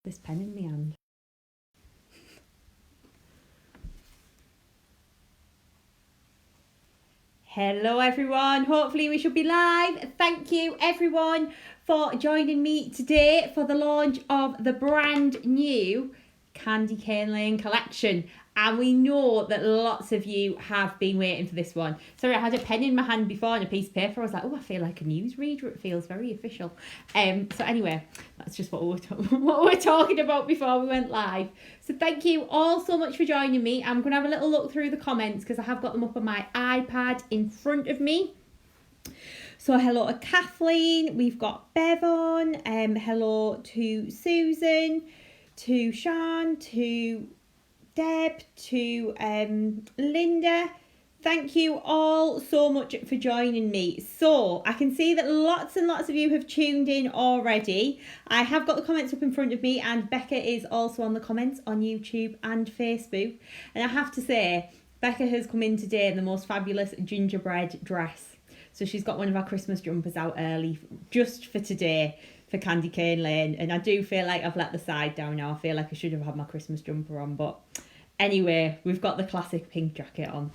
this pen in my hand. Hello everyone, hopefully we should be live. Thank you everyone for joining me today for the launch of the brand new Candy Cane Lane collection. And we know that lots of you have been waiting for this one. Sorry, I had a pen in my hand before and a piece of paper. I was like, oh, I feel like a newsreader. It feels very official. So anyway, that's just what we're talking about before we went live. So thank you all so much for joining me. I'm going to have a little look through the comments because I have got them up on my iPad in front of me. So hello to Kathleen. We've got Bev on. Hello to Susan, to Sean, to Deb, to Linda. Thank you all so much for joining me. So I can see that lots and lots of you have tuned in already. I have got the comments up in front of me, and Becca is also on the comments on YouTube and Facebook. And I have to say, Becca has come in today in the most fabulous gingerbread dress. So she's got one of our Christmas jumpers out early just for today for Candy Cane Lane. And I do feel like I've let the side down now. I feel like I should have had my Christmas jumper on, but anyway, we've got the classic pink jacket on.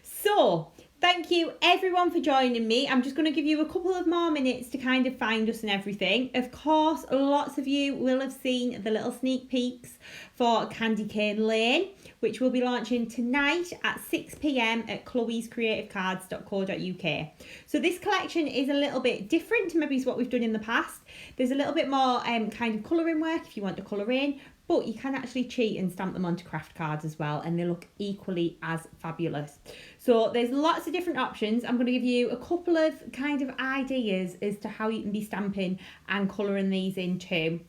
So, thank you everyone for joining me. I'm just going to give you a couple of more minutes to kind of find us and everything. Of course, lots of you will have seen the little sneak peeks for Candy Cane Lane, which will be launching tonight at 6 p.m. at chloescreativecards.co.uk. So this collection is a little bit different to maybe what we've done in the past. There's a little bit more kind of colouring work if you want to colour in, but you can actually cheat and stamp them onto craft cards as well, and they look equally as fabulous. So there's lots of different options. I'm going to give you a couple of kind of ideas as to how you can be stamping and colouring these in too.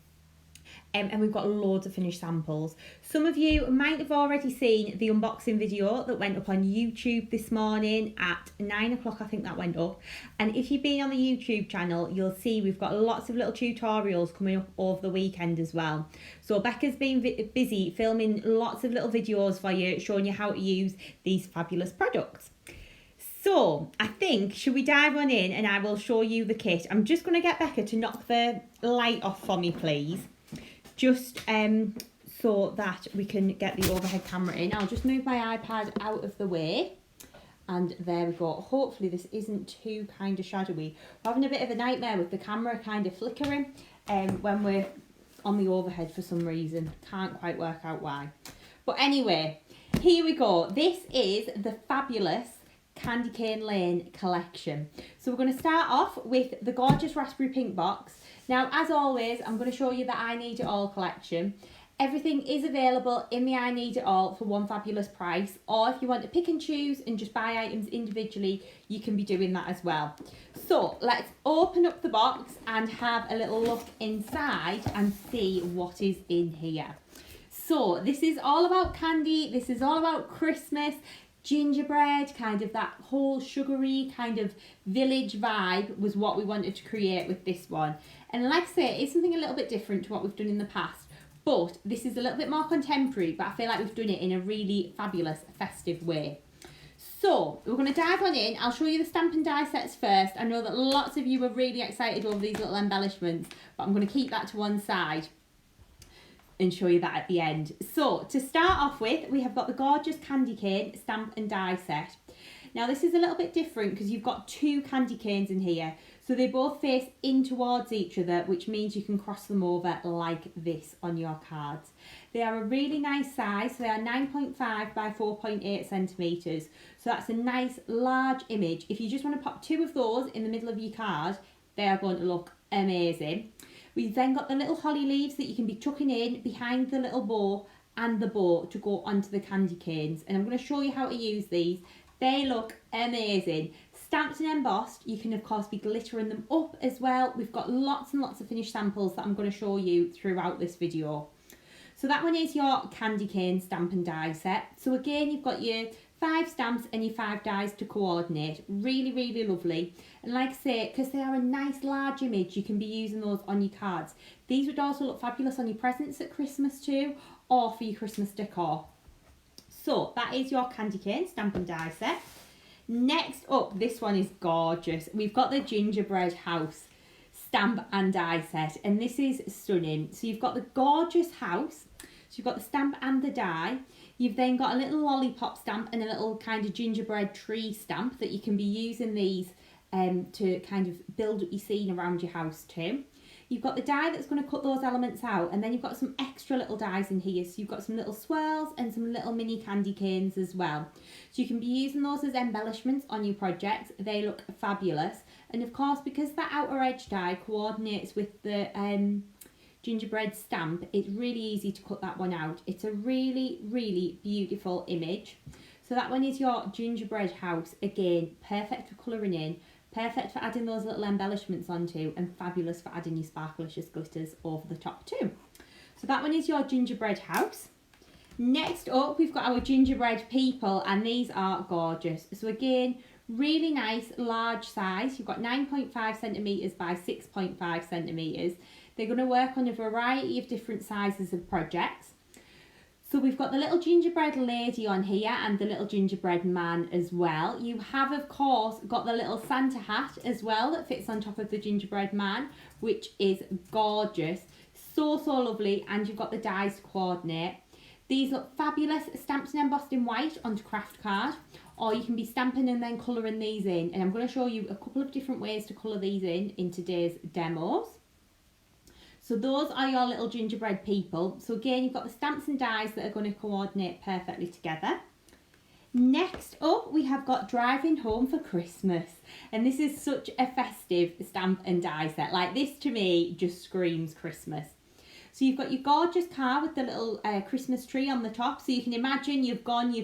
And we've got loads of finished samples. Some of you might have already seen the unboxing video that went up on YouTube this morning at 9 o'clock, I think that went up. And if you've been on the YouTube channel, you'll see we've got lots of little tutorials coming up over the weekend as well. So Becca's been busy filming lots of little videos for you, showing you how to use these fabulous products. So I think, should we dive on in and I will show you the kit. I'm just going to get Becca to knock the light off for me, please. Just so that we can get the overhead camera in. I'll just move my iPad out of the way. And there we go. Hopefully this isn't too kind of shadowy. We're having a bit of a nightmare with the camera kind of flickering when we're on the overhead for some reason. Can't quite work out why. But anyway, here we go. This is the fabulous Candy Cane Lane collection. So we're going to start off with the gorgeous raspberry pink box. Now, as always, I'm going to show you the I Need It All collection. Everything is available in the I Need It All for one fabulous price, or if you want to pick and choose and just buy items individually, you can be doing that as well. So let's open up the box and have a little look inside and see what is in here. So this is all about candy, this is all about Christmas, gingerbread, kind of that whole sugary kind of village vibe was what we wanted to create with this one. And like I say, it's something a little bit different to what we've done in the past, but this is a little bit more contemporary, but I feel like we've done it in a really fabulous, festive way. So we're going to dive on in. I'll show you the stamp and die sets first. I know that lots of you are really excited over these little embellishments, but I'm going to keep that to one side and show you that at the end. So to start off with, we have got the gorgeous candy cane stamp and die set. Now this is a little bit different because you've got two candy canes in here. So they both face in towards each other, which means you can cross them over like this on your cards. They are a really nice size. So they are 9.5 by 4.8 centimetres. So that's a nice large image. If you just want to pop two of those in the middle of your card, they are going to look amazing. We've then got the little holly leaves that you can be tucking in behind the little bow and the bow to go onto the candy canes. And I'm going to show you how to use these. They look amazing. Stamped and embossed, you can of course be glittering them up as well. We've got lots and lots of finished samples that I'm going to show you throughout this video. So that one is your candy cane stamp and die set. So again, you've got your 5 stamps and your 5 dies to coordinate. Really, really lovely. And like I say, because they are a nice large image, you can be using those on your cards. These would also look fabulous on your presents at Christmas too, or for your Christmas decor. So that is your candy cane stamp and die set. Next up, this one is gorgeous. We've got the gingerbread house. stamp and die set, and this is stunning. So you've got the gorgeous house, so you've got the stamp and the die. You've then got a little lollipop stamp and a little kind of gingerbread tree stamp that you can be using these to kind of build up your scene around your house too. You've got the die that's going to cut those elements out, and then you've got some extra little dies in here. So you've got some little swirls and some little mini candy canes as well. So you can be using those as embellishments on your projects. They look fabulous. And of course, because that outer edge die coordinates with the gingerbread stamp, it's really easy to cut that one out. It's a really, really beautiful image. So that one is your gingerbread house. Again, perfect for colouring in. Perfect for adding those little embellishments onto, and fabulous for adding your sparklicious glitters over the top too. So that one is your gingerbread house. Next up, we've got our gingerbread people, and these are gorgeous. So again, really nice large size. You've got 9.5 centimetres by 6.5 centimetres. They're going to work on a variety of different sizes of projects. So we've got the little gingerbread lady on here and the little gingerbread man as well. You have, of course, got the little Santa hat as well that fits on top of the gingerbread man, which is gorgeous. So lovely, and you've got the dies to coordinate. These look fabulous, stamped and embossed in white onto craft card, or you can be stamping and then colouring these in. And I'm going to show you a couple of different ways to colour these in today's demos. So those are your little gingerbread people. So again, you've got the stamps and dies that are going to coordinate perfectly together. Next up, we have got Driving Home for Christmas. And this is such a festive stamp and die set. Like, this to me just screams Christmas. So you've got your gorgeous car with the little Christmas tree on the top. So you can imagine you've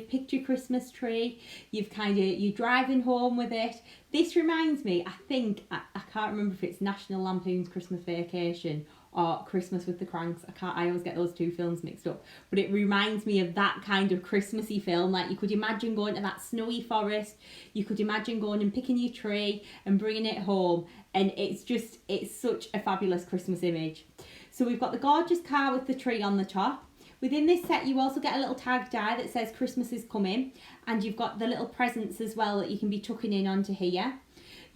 picked your Christmas tree, you're driving home with it. This reminds me, I can't remember if it's National Lampoon's Christmas Vacation or Christmas with the Cranks. I always get those two films mixed up. But it reminds me of that kind of Christmassy film. Like, you could imagine going to that snowy forest. You could imagine going and picking your tree and bringing it home. And it's such a fabulous Christmas image. So we've got the gorgeous car with the tree on the top. Within this set, you also get a little tag die that says Christmas is coming. And you've got the little presents as well that you can be tucking in onto here.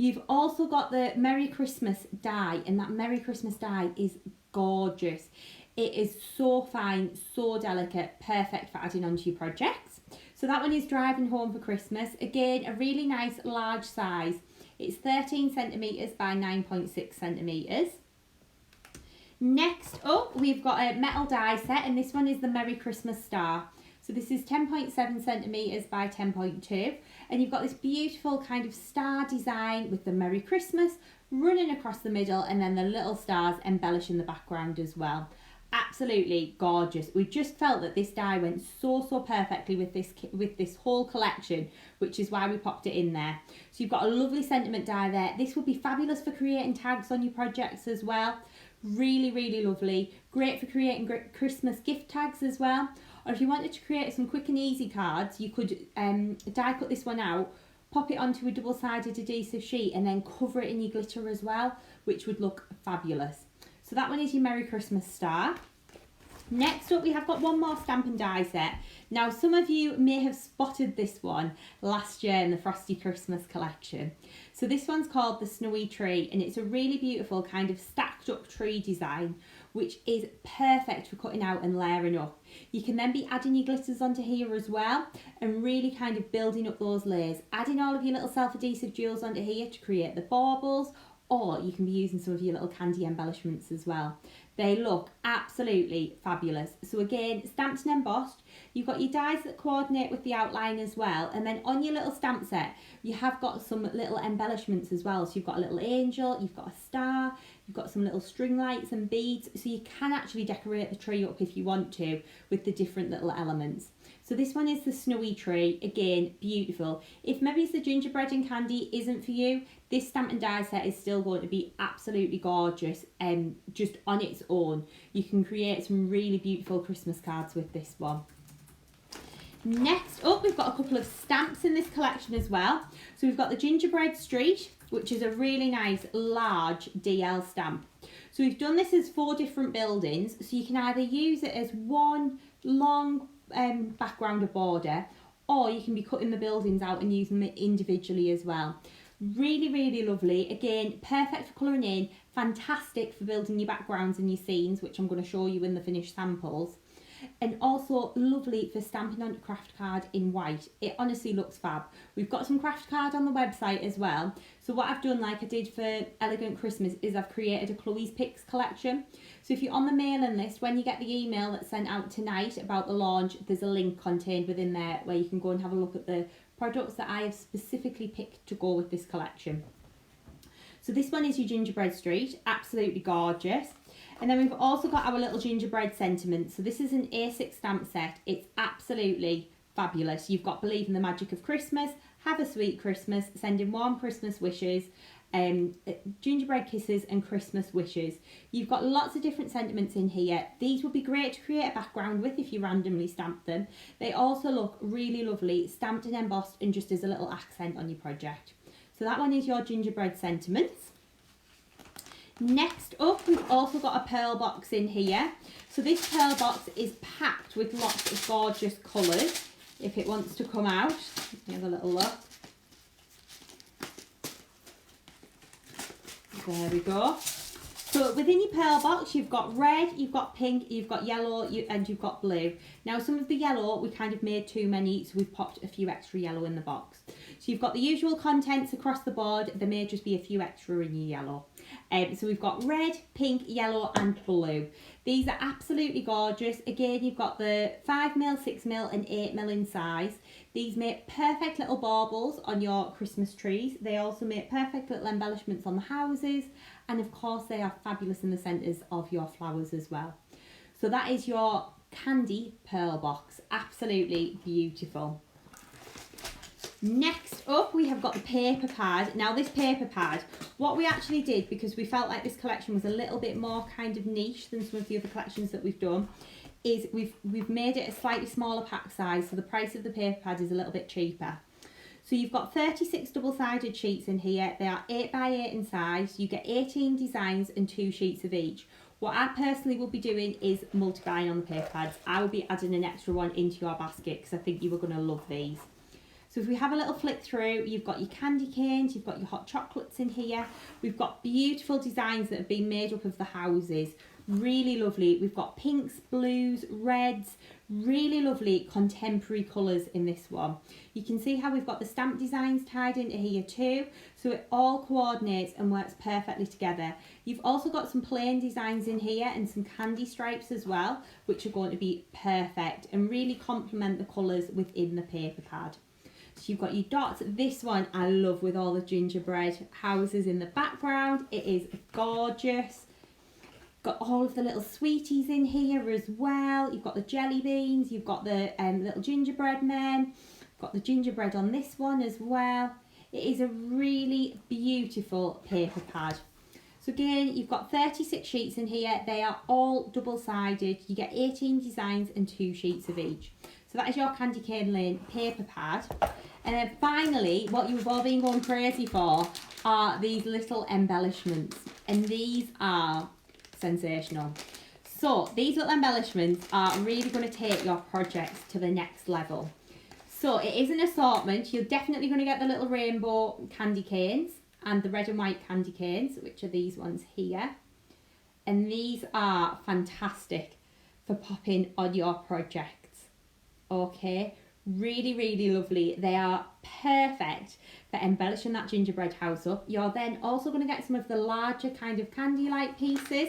You've also got the Merry Christmas die, and that Merry Christmas die is gorgeous. It is so fine, so delicate, perfect for adding onto your projects. So that one is Driving Home for Christmas. Again, a really nice large size. It's 13 centimetres by 9.6 centimetres. Next up, we've got a metal die set, and this one is the Merry Christmas star. So this is 10.7 centimetres by 10.2, and you've got this beautiful kind of star design with the Merry Christmas running across the middle, and then the little stars embellishing the background as well. Absolutely gorgeous. We just felt that this die went so perfectly with this whole collection, which is why we popped it in there. So you've got a lovely sentiment die there. This would be fabulous for creating tags on your projects as well. Really lovely. Great for creating Christmas gift tags as well. Or if you wanted to create some quick and easy cards, you could die cut this one out, pop it onto a double-sided adhesive sheet, and then cover it in your glitter as well, which would look fabulous. So that one is your Merry Christmas star. Next up, we have got one more stamp and die set. Now, some of you may have spotted this one last year in the Frosty Christmas collection. So this one's called the Snowy Tree, and it's a really beautiful kind of stacked up tree design, which is perfect for cutting out and layering up. You can then be adding your glitters onto here as well, and really kind of building up those layers, adding all of your little self-adhesive jewels onto here to create the baubles, or you can be using some of your little candy embellishments as well. They look absolutely fabulous. So again, stamped and embossed. You've got your dies that coordinate with the outline as well. And then on your little stamp set, you have got some little embellishments as well. So you've got a little angel, you've got a star, you've got some little string lights and beads. So you can actually decorate the tree up if you want to with the different little elements. So this one is the Snowy Tree. Again, beautiful. If maybe it's the gingerbread and candy isn't for you, this stamp and die set is still going to be absolutely gorgeous and just on its own. You can create some really beautiful Christmas cards with this one. Next up, we've got a couple of stamps in this collection as well. So we've got the Gingerbread Street, which is a really nice large DL stamp. So we've done this as 4 different buildings, so you can either use it as one long background or border, or you can be cutting the buildings out and using them individually as well. Really, really lovely. Again, perfect for colouring in, fantastic for building your backgrounds and your scenes, which I'm going to show you in the finished samples. And also lovely for stamping on a craft card in white. It honestly looks fab. We've got some craft card on the website as well. So what I've done, like I did for Elegant Christmas, is I've created a Chloe's Picks collection. So if you're on the mailing list, when you get the email that's sent out tonight about the launch, there's a link contained within there where you can go and have a look at the products that I have specifically picked to go with this collection. So this one is your Gingerbread Street, absolutely gorgeous. And then we've also got our little gingerbread sentiment. So this is an A6 stamp set. It's absolutely fabulous. You've got Believe in the Magic of Christmas, Have a Sweet Christmas, Sending Warm Christmas Wishes, Gingerbread Kisses and Christmas Wishes. You've got lots of different sentiments in here. These would be great to create a background with if you randomly stamp them. They also look really lovely, stamped and embossed and just as a little accent on your project. So that one is your gingerbread sentiments. Next up, we've also got a pearl box in here. So this pearl box is packed with lots of gorgeous colours. If it wants to come out, let me have a little look. There we go. So within your pearl box, you've got red, you've got pink, you've got yellow, and you've got blue. Now some of the yellow, we kind of made too many, so we've popped a few extra yellow in the box. So you've got the usual contents across the board. There may just be a few extra in your yellow. So we've got red, pink, yellow and blue. These are absolutely gorgeous. Again, you've got the 5mm, 6mm and 8mm in size. These make perfect little baubles on your Christmas trees. They also make perfect little embellishments on the houses. And of course, they are fabulous in the centres of your flowers as well. So that is your candy pearl box. Absolutely beautiful. Next up, we have got the paper pad. Now this paper pad, what we actually did, because we felt like this collection was a little bit more kind of niche than some of the other collections that we've done, is we've made it a slightly smaller pack size, so the price of the paper pad is a little bit cheaper. So you've got 36 double-sided sheets in here. They are 8x8 in size. You get 18 designs and 2 sheets of each. What I personally will be doing is multiplying on the paper pads. I will be adding an extra one into your basket because I think you are going to love these. So if we have a little flick through, you've got your candy canes, you've got your hot chocolates in here. We've got beautiful designs that have been made up of the houses. Really lovely. We've got pinks, blues, reds, really lovely contemporary colours in this one. You can see how we've got the stamp designs tied into here too. So it all coordinates and works perfectly together. You've also got some plain designs in here and some candy stripes as well, which are going to be perfect and really complement the colours within the paper pad. So you've got your dots. This one I love with all the gingerbread houses in the background. It is gorgeous. Got all of the little sweeties in here as well. You've got the jelly beans. You've got the little gingerbread men. Got the gingerbread on this one as well. It is a really beautiful paper pad. So again, you've got 36 sheets in here. They are all double-sided. You get 18 designs and 2 sheets of each. So that is your Candy Cane Lane paper pad. And then finally, what you've all been going crazy for are these little embellishments. And these are sensational. So these little embellishments are really going to take your projects to the next level. So it is an assortment. You're definitely going to get the little rainbow candy canes and the red and white candy canes, which are these ones here. And these are fantastic for popping on your projects. Okay, really, really lovely. They are perfect for embellishing that gingerbread house up. You're then also going to get some of the larger kind of candy-like pieces.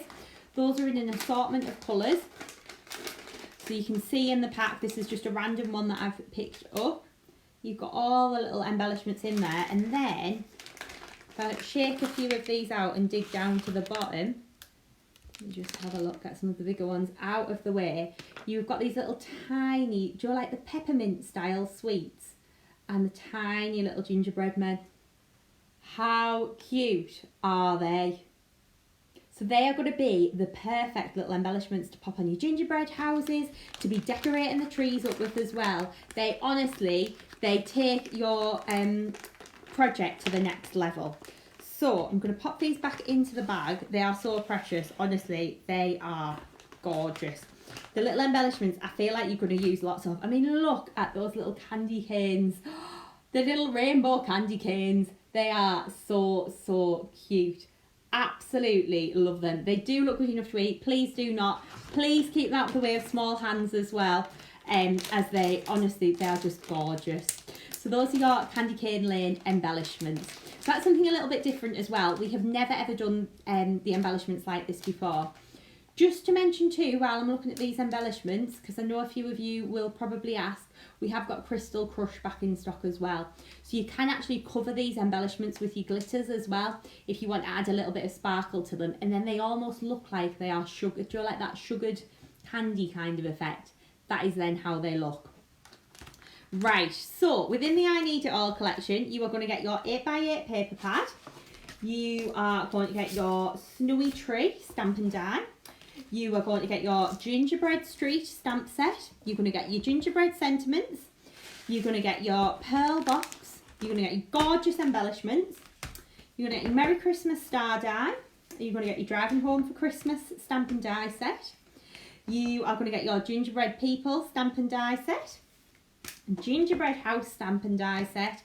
Those are in an assortment of colours. So you can see in the pack, this is just a random one that I've picked up. You've got all the little embellishments in there. And then, if I shake a few of these out and dig down to the bottom, just have a look at some of the bigger ones out of the way. You've got these little tiny, do you like the peppermint style sweets? And the tiny little gingerbread men. How cute are they? So they are going to be the perfect little embellishments to pop on your gingerbread houses, to be decorating the trees up with as well. They honestly, they take your project to the next level. So I'm going to pop these back into the bag. They are so precious. Honestly, they are gorgeous. The little embellishments, I feel like you're going to use lots of. I mean, look at those little candy canes. The little rainbow candy canes. They are so cute. Absolutely love them. They do look good enough to eat. Please keep them out of the way of small hands as well, as they are just gorgeous. So those are your candy cane lane embellishments. So that's something a little bit different as well. We have never ever done the embellishments like this before. Just to mention too, while I'm looking at these embellishments, because I know a few of you will probably ask, we have got Crystal Crush back in stock as well. So you can actually cover these embellishments with your glitters as well, if you want to add a little bit of sparkle to them. And then they almost look like they are sugar. Do you like that sugared candy kind of effect? That is then how they look. Right, so within the I Need It All collection, you are going to get your 8x8 paper pad. You are going to get your Snowy Tree stamp and die. You are going to get your Gingerbread Street stamp set. You're going to get your Gingerbread Sentiments. You're going to get your Pearl Box. You're going to get your gorgeous embellishments. You're going to get your Merry Christmas Star Die. You're going to get your Driving Home for Christmas stamp and die set. You are going to get your Gingerbread People stamp and die set. Gingerbread House stamp and die set.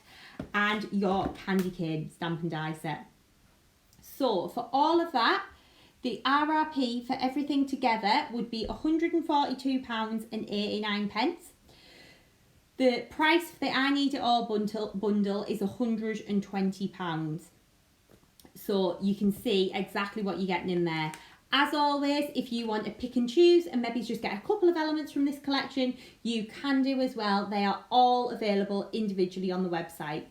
And your Candy Cane stamp and die set. So for all of that, the RRP for everything together would be £142.89. The price for the I Need It All bundle is £120. So you can see exactly what you're getting in there. As always, if you want to pick and choose and maybe just get a couple of elements from this collection, you can do as well. They are all available individually on the website.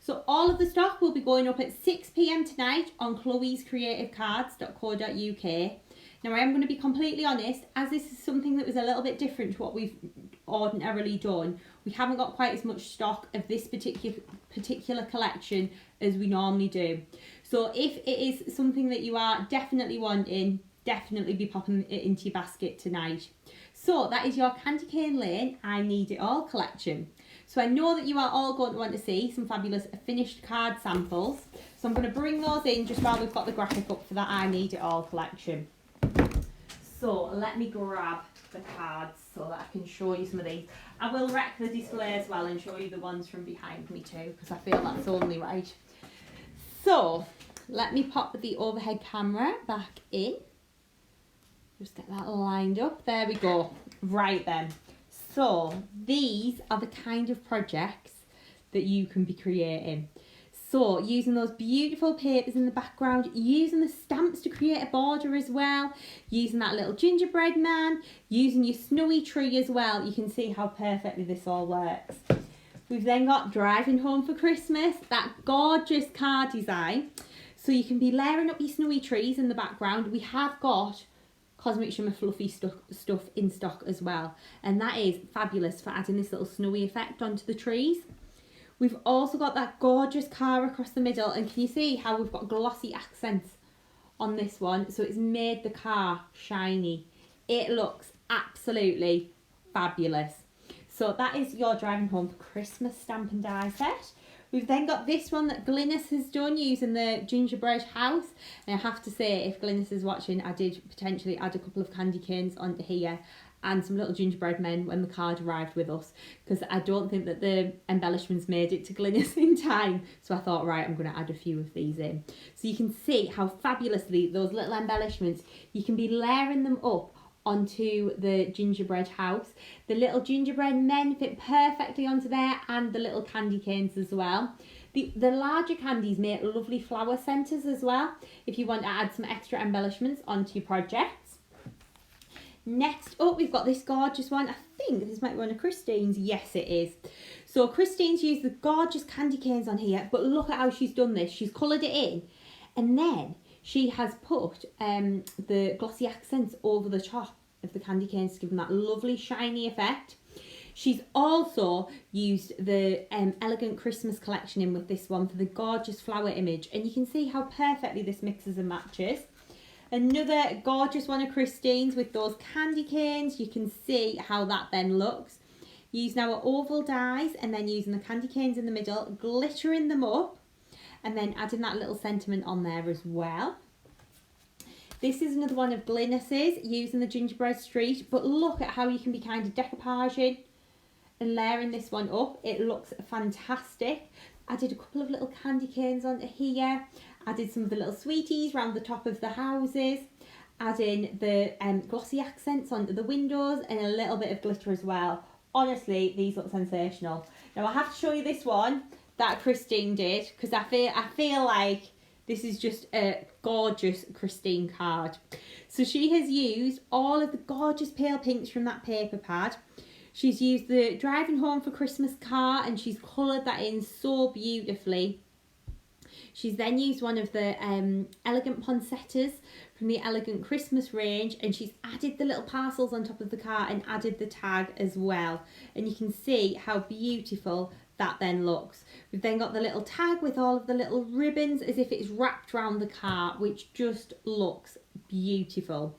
So all of the stock will be going up at 6 p.m. tonight on chloescreativecards.co.uk. Now I am going to be completely honest, as this is something that was a little bit different to what we've ordinarily done, we haven't got quite as much stock of this particular collection as we normally do. So if it is something that you are definitely wanting, definitely be popping it into your basket tonight. So that is your Candy Cane Lane I Need It All collection. So I know that you are all going to want to see some fabulous finished card samples. So I'm going to bring those in just while we've got the graphic up for that I Need It All collection. So let me grab the cards so that I can show you some of these. I will wreck the display as well and show you the ones from behind me too, because I feel that's only right. So let me pop the overhead camera back in. Just get that lined up. There we go. Right then. So these are the kind of projects that you can be creating. So using those beautiful papers in the background, using the stamps to create a border as well, using that little gingerbread man, using your snowy tree as well. You can see how perfectly this all works. We've then got Driving Home for Christmas, that gorgeous card design. So you can be layering up your snowy trees in the background. We have got Cosmic Shimmer Fluffy stuff in stock as well, and that is fabulous for adding this little snowy effect onto the trees. We've also got that gorgeous car across the middle, and can you see how we've got glossy accents on this one? So it's made the car shiny. It looks absolutely fabulous. So that is your Driving Home for Christmas stamp and die set. We've then got this one that Glynis has done using the gingerbread house. And I have to say, if Glynis is watching, I did potentially add a couple of candy canes onto here and some little gingerbread men when the card arrived with us, because I don't think that the embellishments made it to Glynis in time. So I thought, right, I'm going to add a few of these in. So you can see how fabulously those little embellishments, you can be layering them up onto the gingerbread house. The little gingerbread men fit perfectly onto there, and the little candy canes as well. The larger candies make lovely flower centres as well, if you want to add some extra embellishments onto your projects. Next up, we've got this gorgeous one. I think this might be one of Christine's. Yes, it is. So Christine's used the gorgeous candy canes on here, but look at how she's done this. She's coloured it in, and then she has put the glossy accents over the top of the candy canes to give them that lovely shiny effect. She's also used the Elegant Christmas collection in with this one for the gorgeous flower image, and you can see how perfectly this mixes and matches. Another gorgeous one of Christine's with those candy canes. You can see how that then looks. Using our oval dies and then using the candy canes in the middle, glittering them up, and then adding that little sentiment on there as well. This is another one of Glynis's using the gingerbread street, but look at how you can be kind of decoupaging and layering this one up. It looks fantastic. Added a couple of little candy canes onto here. Added some of the little sweeties around the top of the houses. Adding the glossy accents onto the windows and a little bit of glitter as well. Honestly, these look sensational. Now I have to show you this one that Christine did, because I feel like this is just a gorgeous Christine card. So she has used all of the gorgeous pale pinks from that paper pad. She's used the driving home for Christmas car and she's coloured that in so beautifully. She's then used one of the elegant poinsettias from the Elegant Christmas range, and she's added the little parcels on top of the car and added the tag as well. And you can see how beautiful that then looks. We've then got the little tag with all of the little ribbons as if it's wrapped around the car, which just looks beautiful.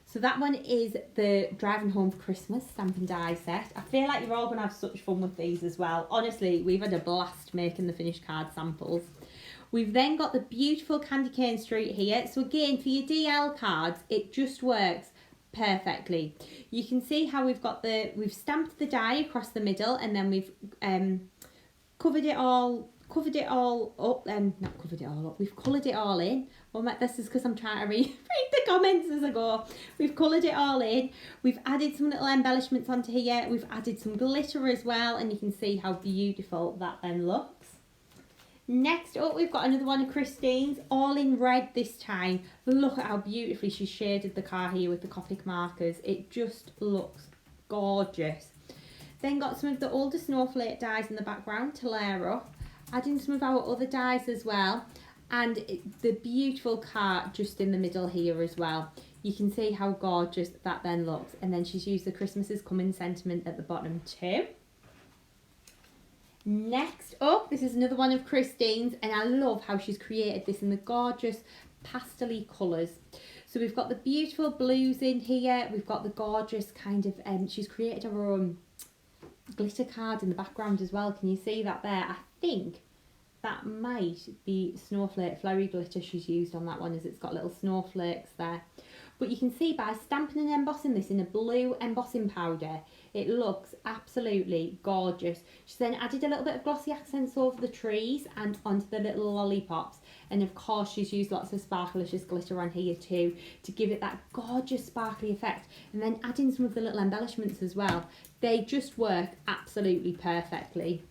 So that one is the Driving Home for Christmas stamp and die set. I feel like you're all going to have such fun with these as well. Honestly, we've had a blast making the finished card samples. We've then got the beautiful candy cane street here. So again, for your DL cards, it just works perfectly. You can see how we've stamped the die across the middle, and then we've covered it all up, not covered it all up, we've coloured it all in. Well, this is because I'm trying to read the comments as I go. We've coloured it all in. We've added some little embellishments onto here. We've added some glitter as well, and you can see how beautiful that then looks. Next up, we've got another one of Christine's, all in red this time. Look at how beautifully she shaded the car here with the Copic markers. It just looks gorgeous. Then got some of the older snowflake dies in the background to layer up. Adding some of our other dies as well. And the beautiful car just in the middle here as well. You can see how gorgeous that then looks. And then she's used the Christmas is Coming sentiment at the bottom too. Next up, this is another one of Christine's, and I love how she's created this in the gorgeous pastel-y colours. So we've got the beautiful blues in here, we've got the gorgeous kind of, she's created her own glitter card in the background as well. Can you see that there? I think that might be snowflake flurry glitter she's used on that one, as it's got little snowflakes there. But you can see by stamping and embossing this in a blue embossing powder, it looks absolutely gorgeous. She's then added a little bit of glossy accents over the trees and onto the little lollipops. And of course she's used lots of sparklicious glitter on here too to give it that gorgeous sparkly effect. And then adding some of the little embellishments as well. They just work absolutely perfectly.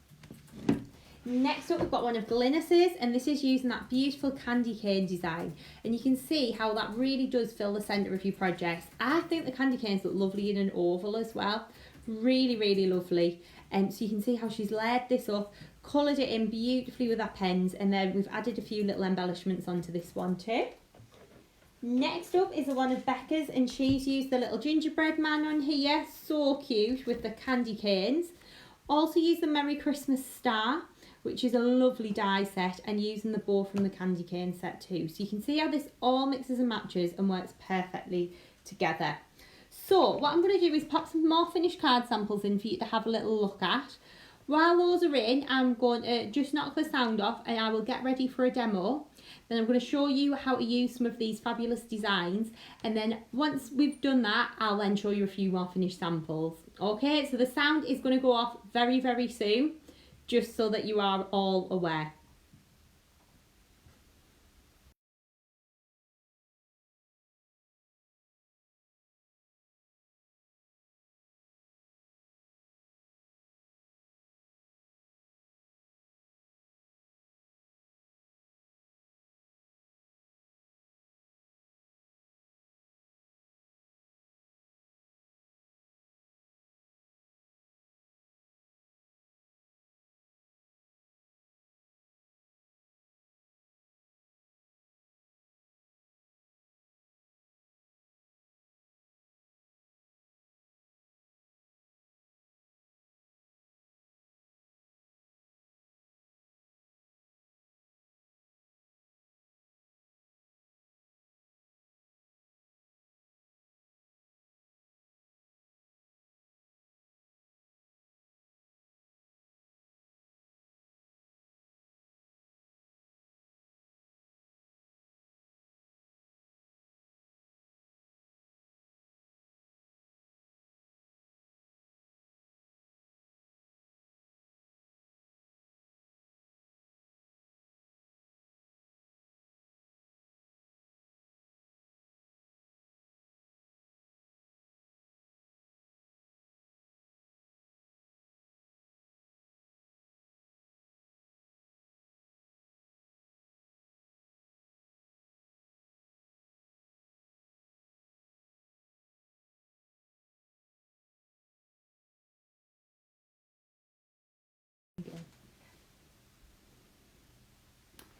Next up, we've got one of Glynis's, and this is using that beautiful candy cane design. And you can see how that really does fill the centre of your projects. I think the candy canes look lovely in an oval as well. Really, really lovely. So you can see how she's layered this up, coloured it in beautifully with our pens, and then we've added a few little embellishments onto this one too. Next up is the one of Becca's, and she's used the little gingerbread man on here. So cute with the candy canes. Also used the Merry Christmas star, which is a lovely die set, and using the bow from the candy cane set too. So you can see how this all mixes and matches and works perfectly together. So what I'm going to do is pop some more finished card samples in for you to have a little look at. While those are in, I'm going to just knock the sound off and I will get ready for a demo. Then I'm going to show you how to use some of these fabulous designs, and then once we've done that, I'll then show you a few more finished samples. Okay, so the sound is going to go off very, very soon, just so that you are all aware.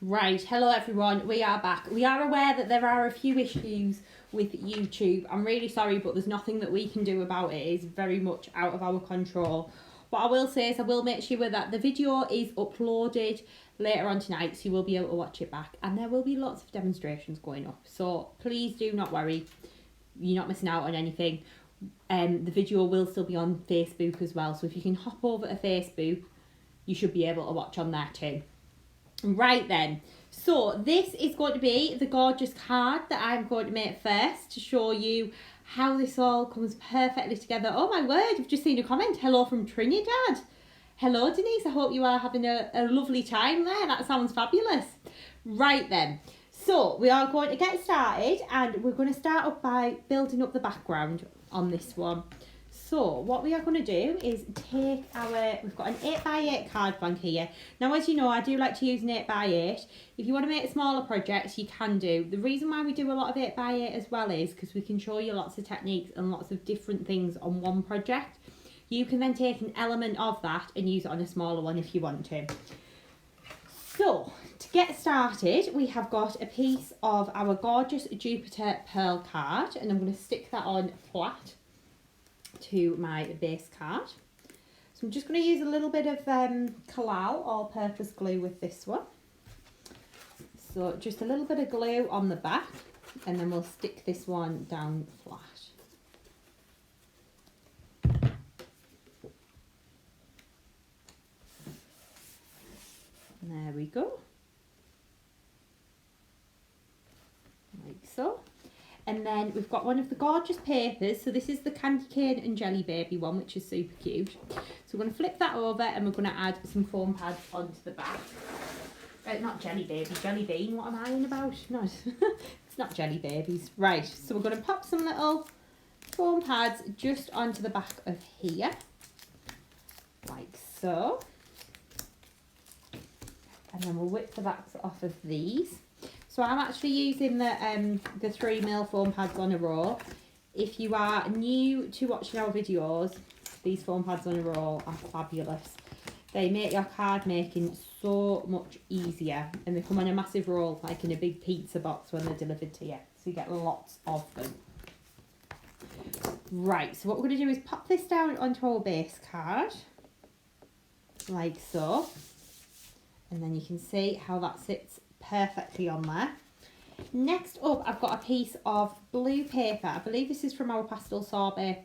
Right, hello everyone, we are back. We are aware that there are a few issues with YouTube. I'm really sorry, but there's nothing that we can do about it. It is very much out of our control. What I will say is I will make sure that the video is uploaded later on tonight, so you will be able to watch it back. And there will be lots of demonstrations going up, so please do not worry. You're not missing out on anything. The video will still be on Facebook as well, so if you can hop over to Facebook, you should be able to watch on there too. Right then, so this is going to be the gorgeous card that I'm going to make first to show you how this all comes perfectly together. Oh my word, I've just seen a comment. Hello from Trinidad. Hello Denise, I hope you are having a lovely time there. That sounds fabulous. Right then, so we are going to get started, and we're going to start up by building up the background on this one. So what we are going to do is take we've got an 8x8 card blank here. Now, as you know, I do like to use an 8x8. If you want to make smaller projects, you can do. The reason why we do a lot of 8x8 as well is because we can show you lots of techniques and lots of different things on one project. You can then take an element of that and use it on a smaller one if you want to. So, to get started, we have got a piece of our gorgeous Jupiter Pearl card, and I'm going to stick that on flat to my base card. So I'm just going to use a little bit of Collal all-purpose glue with this one. So just a little bit of glue on the back, and then we'll stick this one down flat. There we go. Like so. And then we've got one of the gorgeous papers. So this is the Candy Cane and Jelly Baby one, which is super cute. So we're going to flip that over, and we're going to add some foam pads onto the back. Not Jelly Baby, Jelly Bean. What am I on about? No, it's not Jelly Babies. Right, so we're going to pop some little foam pads just onto the back of here. Like so. And then we'll whip the backs off of these. So I'm actually using the 3mm foam pads on a roll. If you are new to watching our videos, these foam pads on a roll are fabulous. They make your card making so much easier, and they come on a massive roll, like in a big pizza box when they're delivered to you. So you get lots of them. Right, so what we're going to do is pop this down onto our base card, like so. And then you can see how that sits perfectly on there. Next up, I've got a piece of blue paper. I believe this is from our pastel sorbet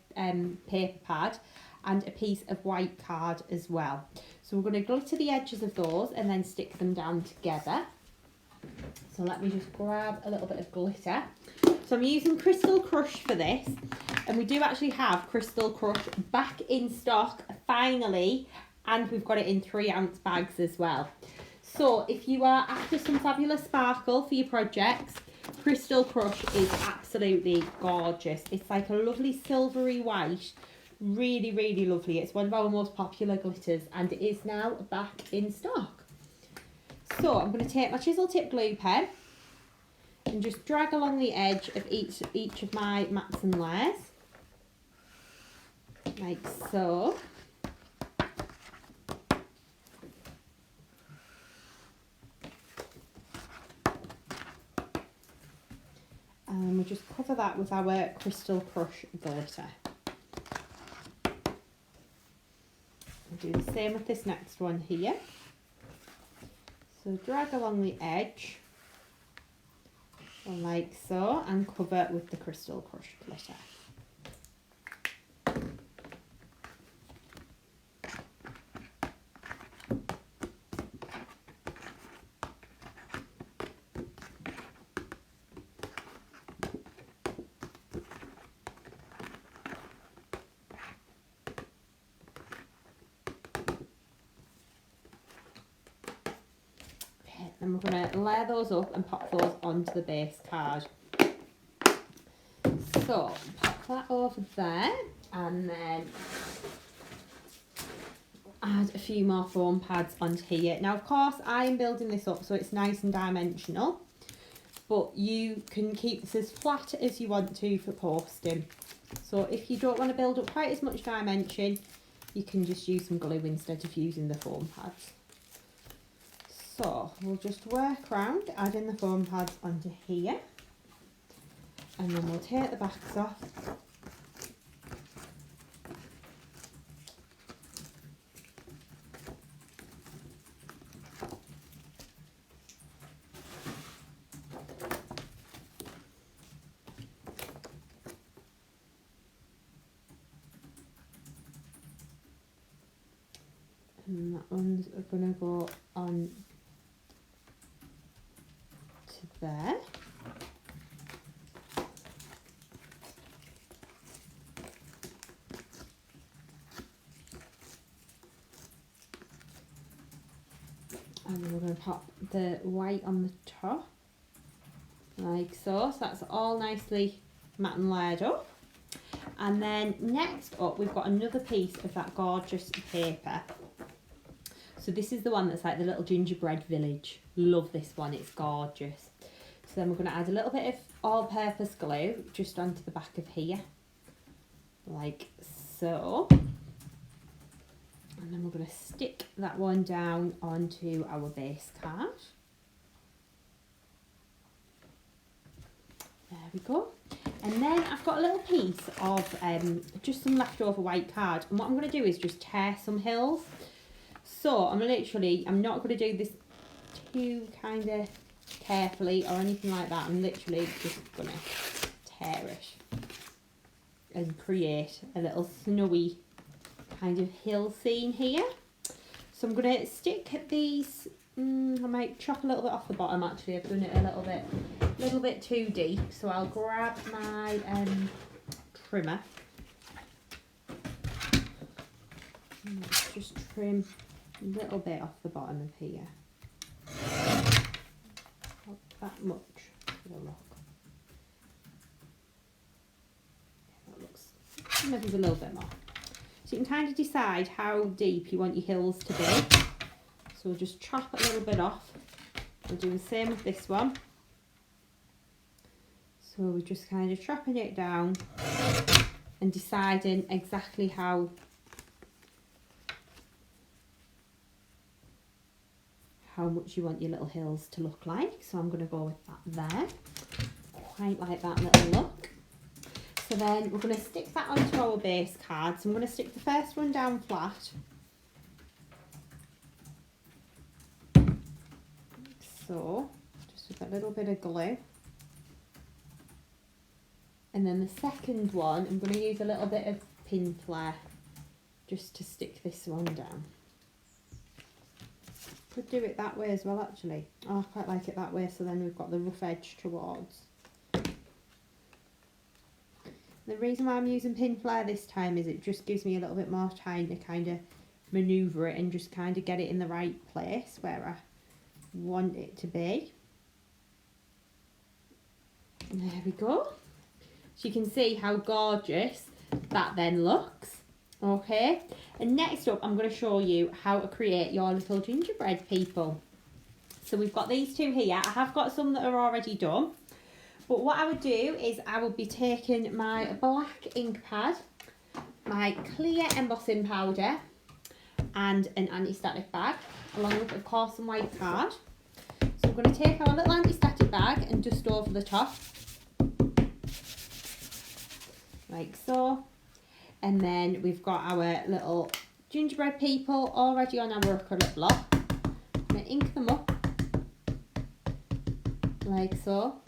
paper pad, and a piece of white card as well. So we're going to glitter the edges of those and then stick them down together. So let me just grab a little bit of glitter. So I'm using Crystal Crush for this, and we do actually have Crystal Crush back in stock finally, and we've got it in 3-ounce bags as well. So if you are after some fabulous sparkle for your projects, Crystal Crush is absolutely gorgeous. It's like a lovely silvery white, really, really lovely. It's one of our most popular glitters, and it is now back in stock. So I'm going to take my chisel tip glue pen and just drag along the edge of each of my mats and layers, like so. And we'll just cover that with our Crystal Crush glitter. We'll do the same with this next one here. So drag along the edge, like so, and cover with the Crystal Crush glitter. And we're going to layer those up and pop those onto the base card. So pop that over there, and then add a few more foam pads onto here. Now of course I am building this up so it's nice and dimensional, but you can keep this as flat as you want to for posting. So if you don't want to build up quite as much dimension, you can just use some glue instead of using the foam pads. So we'll just work around adding the foam pads onto here, and then we'll take the backs off. And that one's going to go on to there. And then we're going to pop the white on the top, like so. So that's all nicely matte and layered up. And then next up, we've got another piece of that gorgeous paper. So this is the one that's like the little gingerbread village. Love this one, it's gorgeous. So then we're going to add a little bit of all-purpose glue just onto the back of here, like so. And then we're going to stick that one down onto our base card. There we go. And then I've got a little piece of just some leftover white card. And what I'm going to do is just tear some hills. So I'm not going to do this too kind of carefully or anything like that. I'm literally just going to tear it and create a little snowy kind of hill scene here. So I'm going to stick these, I might chop a little bit off the bottom actually. I've done it a little bit too deep. So I'll grab my trimmer. Let's just trim a little bit off the bottom of here. Not that much. Have a look. Yeah, that looks maybe a little bit more. So you can kind of decide how deep you want your hills to be. So we'll just chop a little bit off. We'll do the same with this one. So we're just kind of chopping it down and deciding exactly how much you want your little hills to look like. So I'm going to go with that there. Quite like that little look. So then we're going to stick that onto our base card. So I'm going to stick the first one down flat. So just with a little bit of glue. And then the second one, I'm going to use a little bit of pin flare just to stick this one down. Could do it that way as well actually. Oh, I quite like it that way, so then we've got the rough edge towards. The reason why I'm using pin flare this time is it just gives me a little bit more time to kind of manoeuvre it and just kind of get it in the right place where I want it to be. And there we go. So you can see how gorgeous that then looks. Okay, and next up I'm going to show you how to create your little gingerbread people. So we've got these two here. I have got some that are already done, but what I would do is I would be taking my black ink pad, my clear embossing powder and an anti-static bag, along with of course some white card. So I'm going to take our little anti-static bag and dust over the top, like so. And then we've got our little gingerbread people already on our acrylic block. I'm going to ink them up, like so.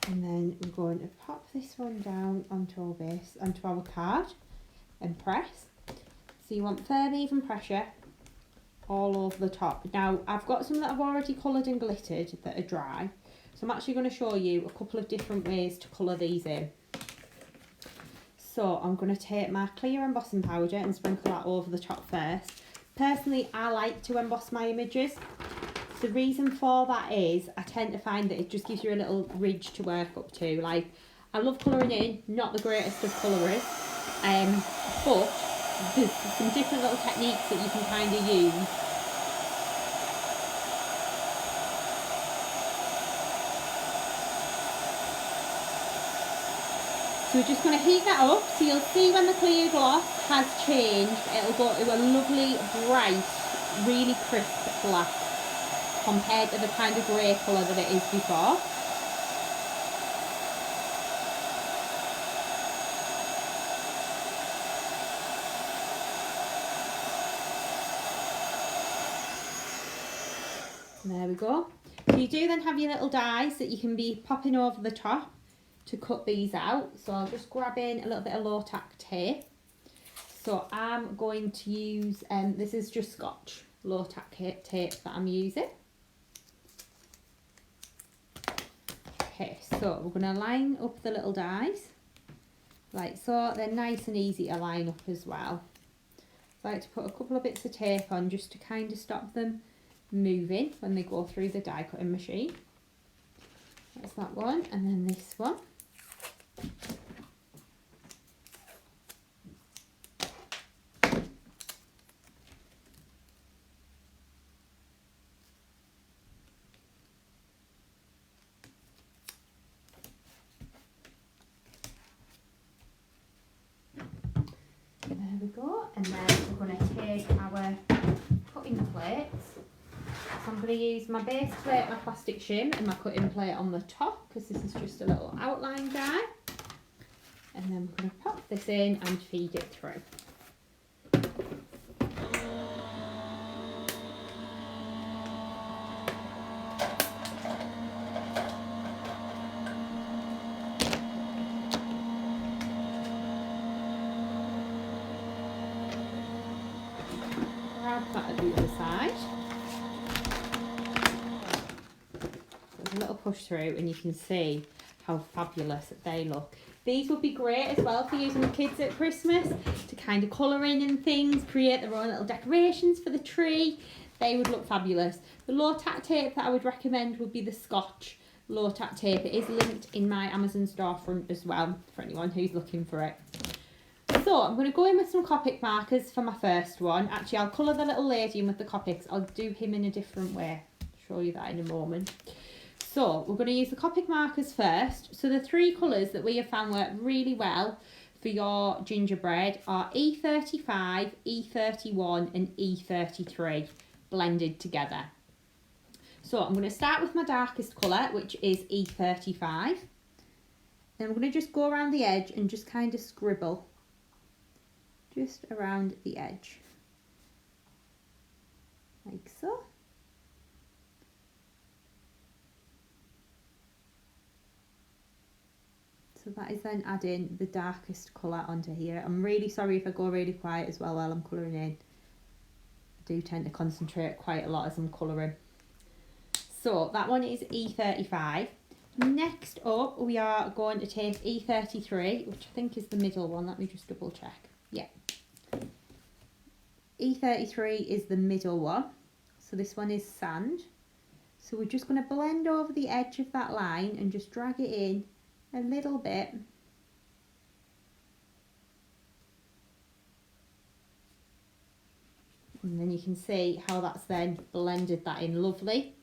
And then we're going to pop this one down onto our base, onto our card and press. So you want firm, even pressure all over the top. Now I've got some that I've already coloured and glittered that are dry, so I'm actually going to show you a couple of different ways to colour these in. So I'm going to take my clear embossing powder and sprinkle that over the top first. Personally, I like to emboss my images. The reason for that is I tend to find that it just gives you a little ridge to work up to. Like, I love colouring in, not the greatest of colourers, but there's some different little techniques that you can kind of use So we're just going to heat that up, so you'll see when the clear gloss has changed, it'll go to a lovely, bright, really crisp black compared to the kind of grey colour that it is before. There we go. So you do then have your little dies that you can be popping over the top to cut these out. So I'll just grab in a little bit of low tack tape. So I'm going to use, this is just Scotch low tack tape that I'm using. Okay, so we're going to line up the little dies like so. They're nice and easy to line up as well. I like to put a couple of bits of tape on just to kind of stop them moving when they go through the die cutting machine. That's that one, and then this one. There we go, and then we're going to take our cutting plates. So I'm going to use my base plate, my plastic shim, and my cutting plate on the top, because this is just a little outline die. And then we're going to pop this in and feed it through. Grab that at the other side. There's a little push through and you can see how fabulous they look. These would be great as well for using with kids at Christmas to kind of colour in and things, create their own little decorations for the tree. They would look fabulous. The low tack tape that I would recommend would be the Scotch low tack tape. It is linked in my Amazon storefront as well for anyone who's looking for it. So I'm going to go in with some Copic markers for my first one. Actually, I'll colour the little lady in with the Copics. I'll do him in a different way. I'll show you that in a moment. So we're going to use the Copic markers first. So the three colours that we have found work really well for your gingerbread are E35, E31 and E33 blended together. So I'm going to start with my darkest colour, which is E35. Then I'm going to just go around the edge and just kind of scribble just around the edge, like so. So that is then adding the darkest colour onto here. I'm really sorry if I go really quiet as well while I'm colouring in. I do tend to concentrate quite a lot as I'm colouring. So that one is E35. Next up we are going to take E33, which I think is the middle one. Let me just double check. Yeah. E33 is the middle one. So this one is sand. So we're just going to blend over the edge of that line and just drag it in a little bit. And then you can see how that's then blended that in lovely.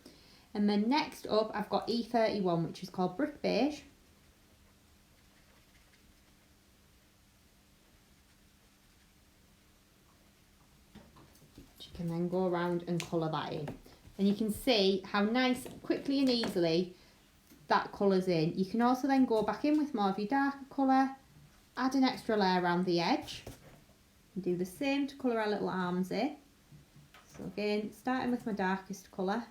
And then next up I've got E31, which is called Brick Beige. You can then go around and colour that in. And you can see how nice, quickly and easily that colours in. You can also then go back in with more of your darker colour, add an extra layer around the edge, and do the same to colour our little arms in. So again, starting with my darkest colour.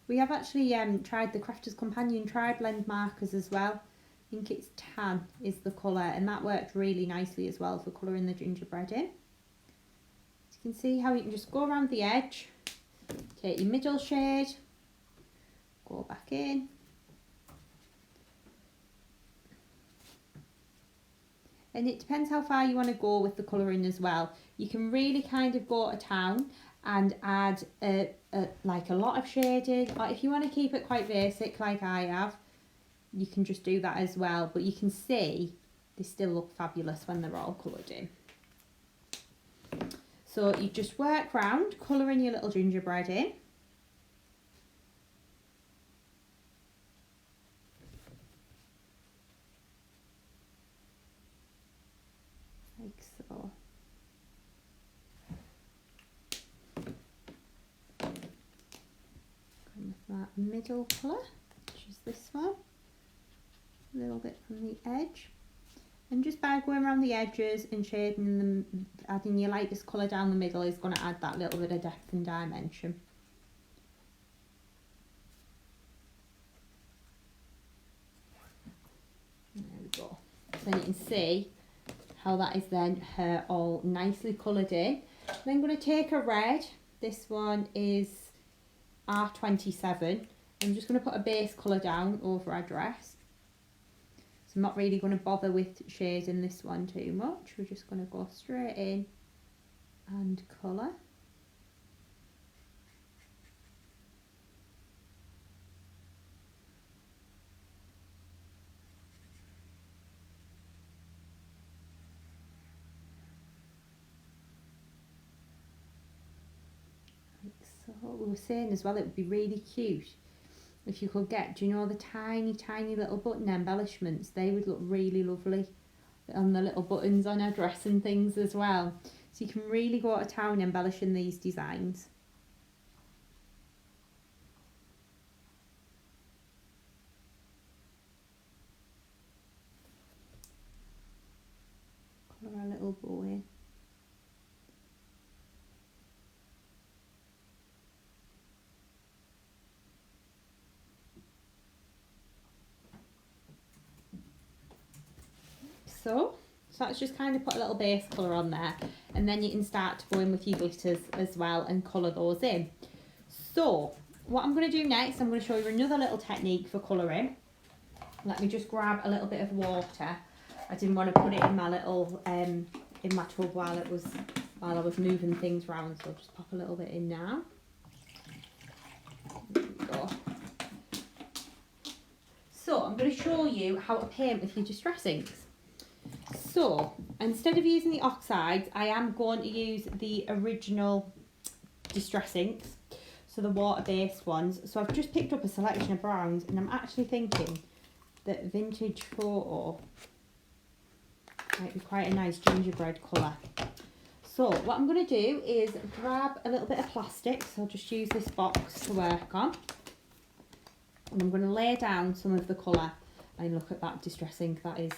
We have actually tried the Crafter's Companion Tri-Blend markers as well. I think it's tan is the colour, and that worked really nicely as well for colouring the gingerbread in. So you can see how you can just go around the edge, take your middle shade, go back in. And it depends how far you want to go with the colouring as well. You can really kind of go to town and add like a lot of shading, or if you want to keep it quite basic like I have, you can just do that as well. But you can see they still look fabulous when they're all coloured in. So you just work round colouring your little gingerbread in. middle colour, which is this one, a little bit from the edge. And just by going around the edges and shading them, adding your lightest colour down the middle is going to add that little bit of depth and dimension. There we go. So you can see how that is then all nicely coloured in. Then I'm going to take a red. This one is R27. I'm just going to put a base colour down over our dress. So I'm not really going to bother with shading this one too much. We're just going to go straight in and colour. Like so. We were saying as well it would be really cute if you could get, do you know, the tiny little button embellishments? They would look really lovely on the little buttons on our dress and things as well. So you can really go to town embellishing these designs. Colour our little bow in. So that's just kind of put a little base colour on there, and then you can start to go in with your glitters as well and colour those in. So what I'm going to do next, I'm going to show you another little technique for colouring. Let me just grab a little bit of water. I didn't want to put it in my little in my tub while I was moving things around, so I'll just pop a little bit in now. There we go. So I'm going to show you how to paint with your distress inks. So instead of using the oxides, I am going to use the original distress inks, so the water-based ones. So I've just picked up a selection of browns, and I'm actually thinking that Vintage Photo might be quite a nice gingerbread colour. So what I'm going to do is grab a little bit of plastic, so I'll just use this box to work on, and I'm going to lay down some of the colour. And look at that distress ink, that is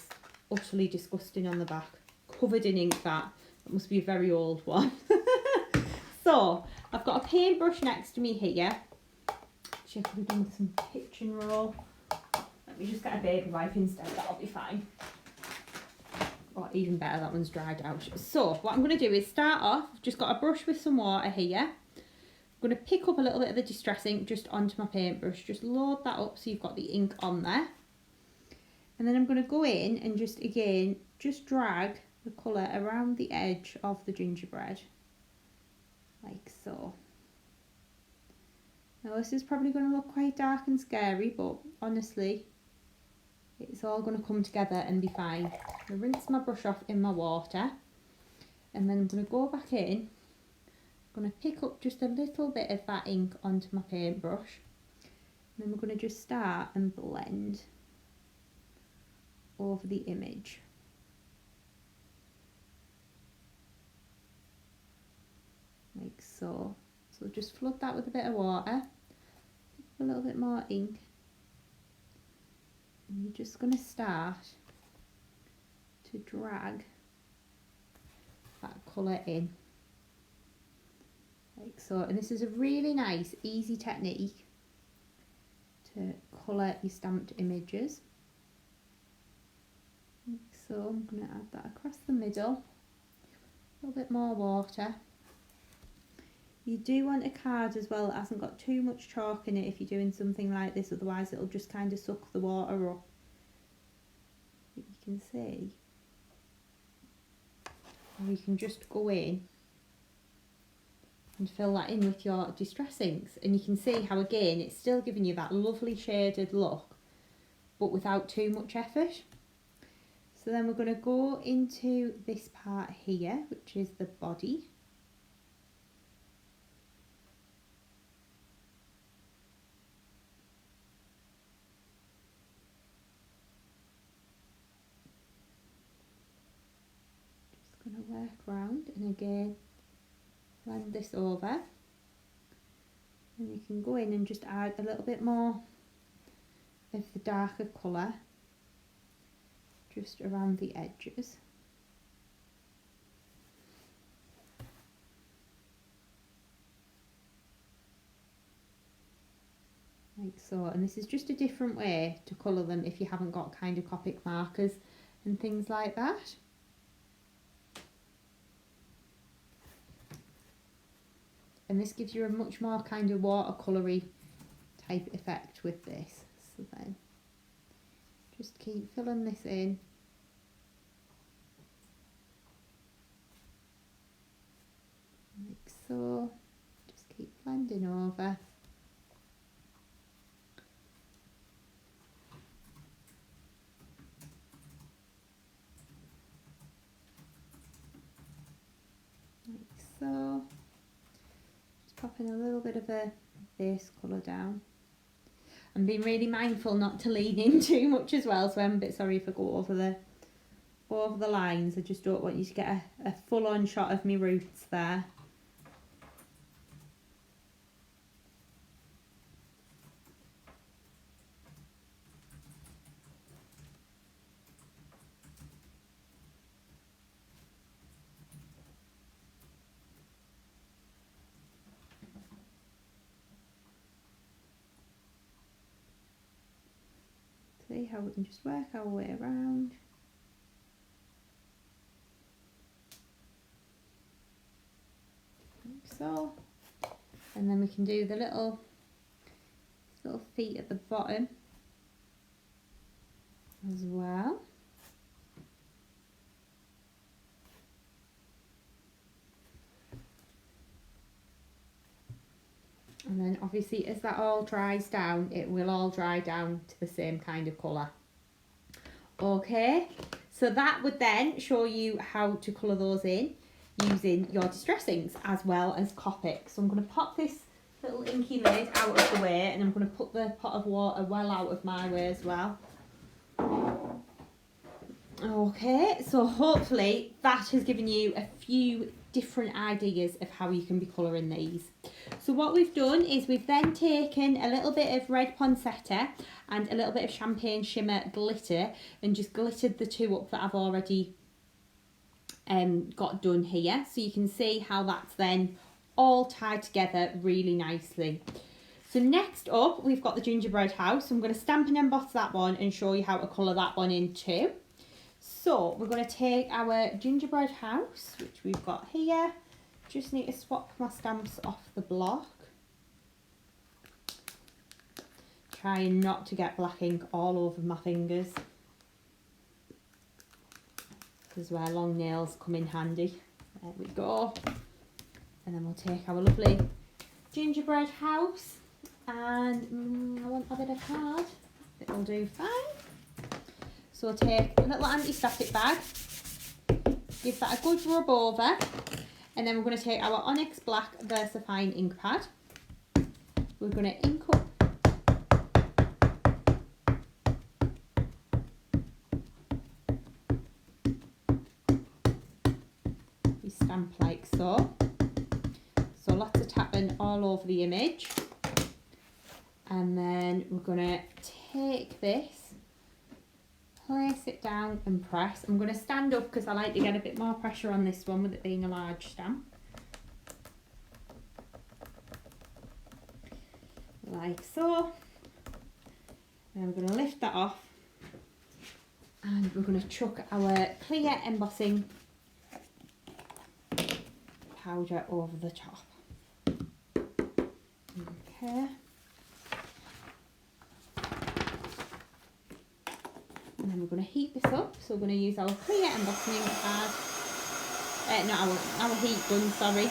utterly disgusting on the back, covered in ink. That must be a very old one. So I've got a paintbrush next to me here, which I could have done with some kitchen roll. Let me just get a baby wipe instead, that'll be fine. Or even better, that one's dried out. So what I'm going to do is start off, I've just got a brush with some water here. I'm going to pick up a little bit of the distress ink just onto my paintbrush, just load that up so you've got the ink on there. And then I'm going to go in and just drag the colour around the edge of the gingerbread, like so. Now this is probably going to look quite dark and scary, but honestly, it's all going to come together and be fine. I'm going to rinse my brush off in my water, and then I'm going to go back in. I'm going to pick up just a little bit of that ink onto my paintbrush, and then we're going to just start and blend over the image. Like so. So just flood that with a bit of water, a little bit more ink, and you're just going to start to drag that colour in. Like so. And this is a really nice, easy technique to colour your stamped images. So I'm going to add that across the middle, a little bit more water. You do want a card as well that hasn't got too much chalk in it if you're doing something like this, otherwise it'll just kind of suck the water up. But you can see, or you can just go in and fill that in with your distress inks, and you can see how again it's still giving you that lovely shaded look but without too much effort. So then we're going to go into this part here, which is the body. Just going to work round and again blend this over. And you can go in and just add a little bit more of the darker colour just around the edges. Like so, and this is just a different way to colour them if you haven't got kind of Copic markers and things like that. And this gives you a much more kind of watercolory type effect with this. So then just keep filling this in. Like so, just keep blending over. So, just popping a little bit of a base colour down. I'm being really mindful not to lean in too much as well, so I'm a bit sorry if I go over the lines. I just don't want you to get a full-on shot of my roots there. See how we can just work our way around. Like so. And then we can do the little feet at the bottom as well. And then obviously as that all dries down, it will all dry down to the same kind of colour. Okay, so that would then show you how to colour those in using your distressings as well as Copic. So I'm going to pop this little inky lid out of the way, and I'm going to put the pot of water well out of my way as well. Okay, so hopefully that has given you a few different ideas of how you can be colouring these. So what we've done is we've then taken a little bit of red poinsettia and a little bit of champagne shimmer glitter and just glittered the two up that I've already got done here. So you can see how that's then all tied together really nicely. So next up we've got the gingerbread house. So I'm going to stamp and emboss that one and show you how to colour that one in too. So we're going to take our gingerbread house, which we've got here. Just need to swap my stamps off the block. Trying not to get black ink all over my fingers. This is where long nails come in handy. There we go. And then we'll take our lovely gingerbread house and I want a bit of card. It'll do fine. So we'll take a little anti-static bag, give that a good rub over, and then we're going to take our Onyx Black VersaFine ink pad. We're going to ink up we stamp like so. So lots of tapping all over the image. And then we're going to take this, place it down and press. I'm going to stand up because I like to get a bit more pressure on this one with it being a large stamp. Like so. And I'm going to lift that off and we're going to chuck our clear embossing powder over the top. Okay. And then we're going to heat this up. So we're going to use our clear embossing pad. Not our heat gun, sorry.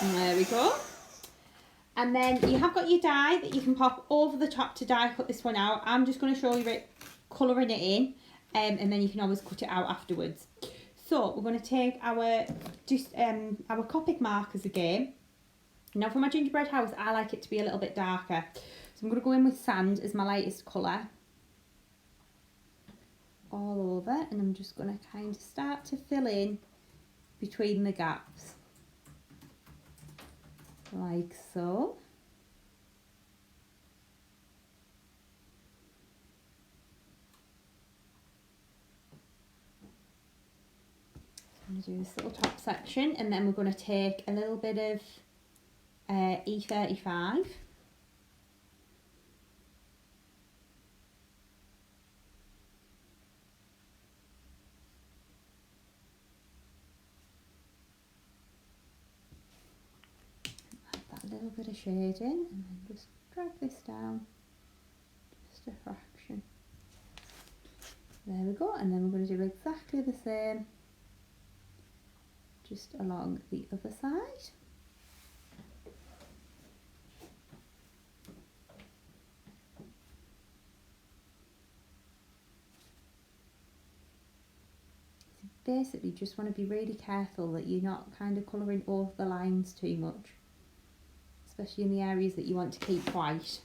And there we go. And then you have got your die that you can pop over the top to die cut this one out. I'm just going to show you it colouring it in, and then you can always cut it out afterwards. So we're going to take our Copic markers again. Now for my gingerbread house, I like it to be a little bit darker. So I'm going to go in with sand as my lightest colour. All over, and I'm just going to kind of start to fill in between the gaps. Like so. I'm going to do this little top section, and then we're going to take a little bit of E35. Add that little bit of shading, and then just drag this down just a fraction. There we go, and then we're going to do exactly the same just along the other side. So basically just want to be really careful that you're not kind of colouring over the lines too much, especially in the areas that you want to keep white.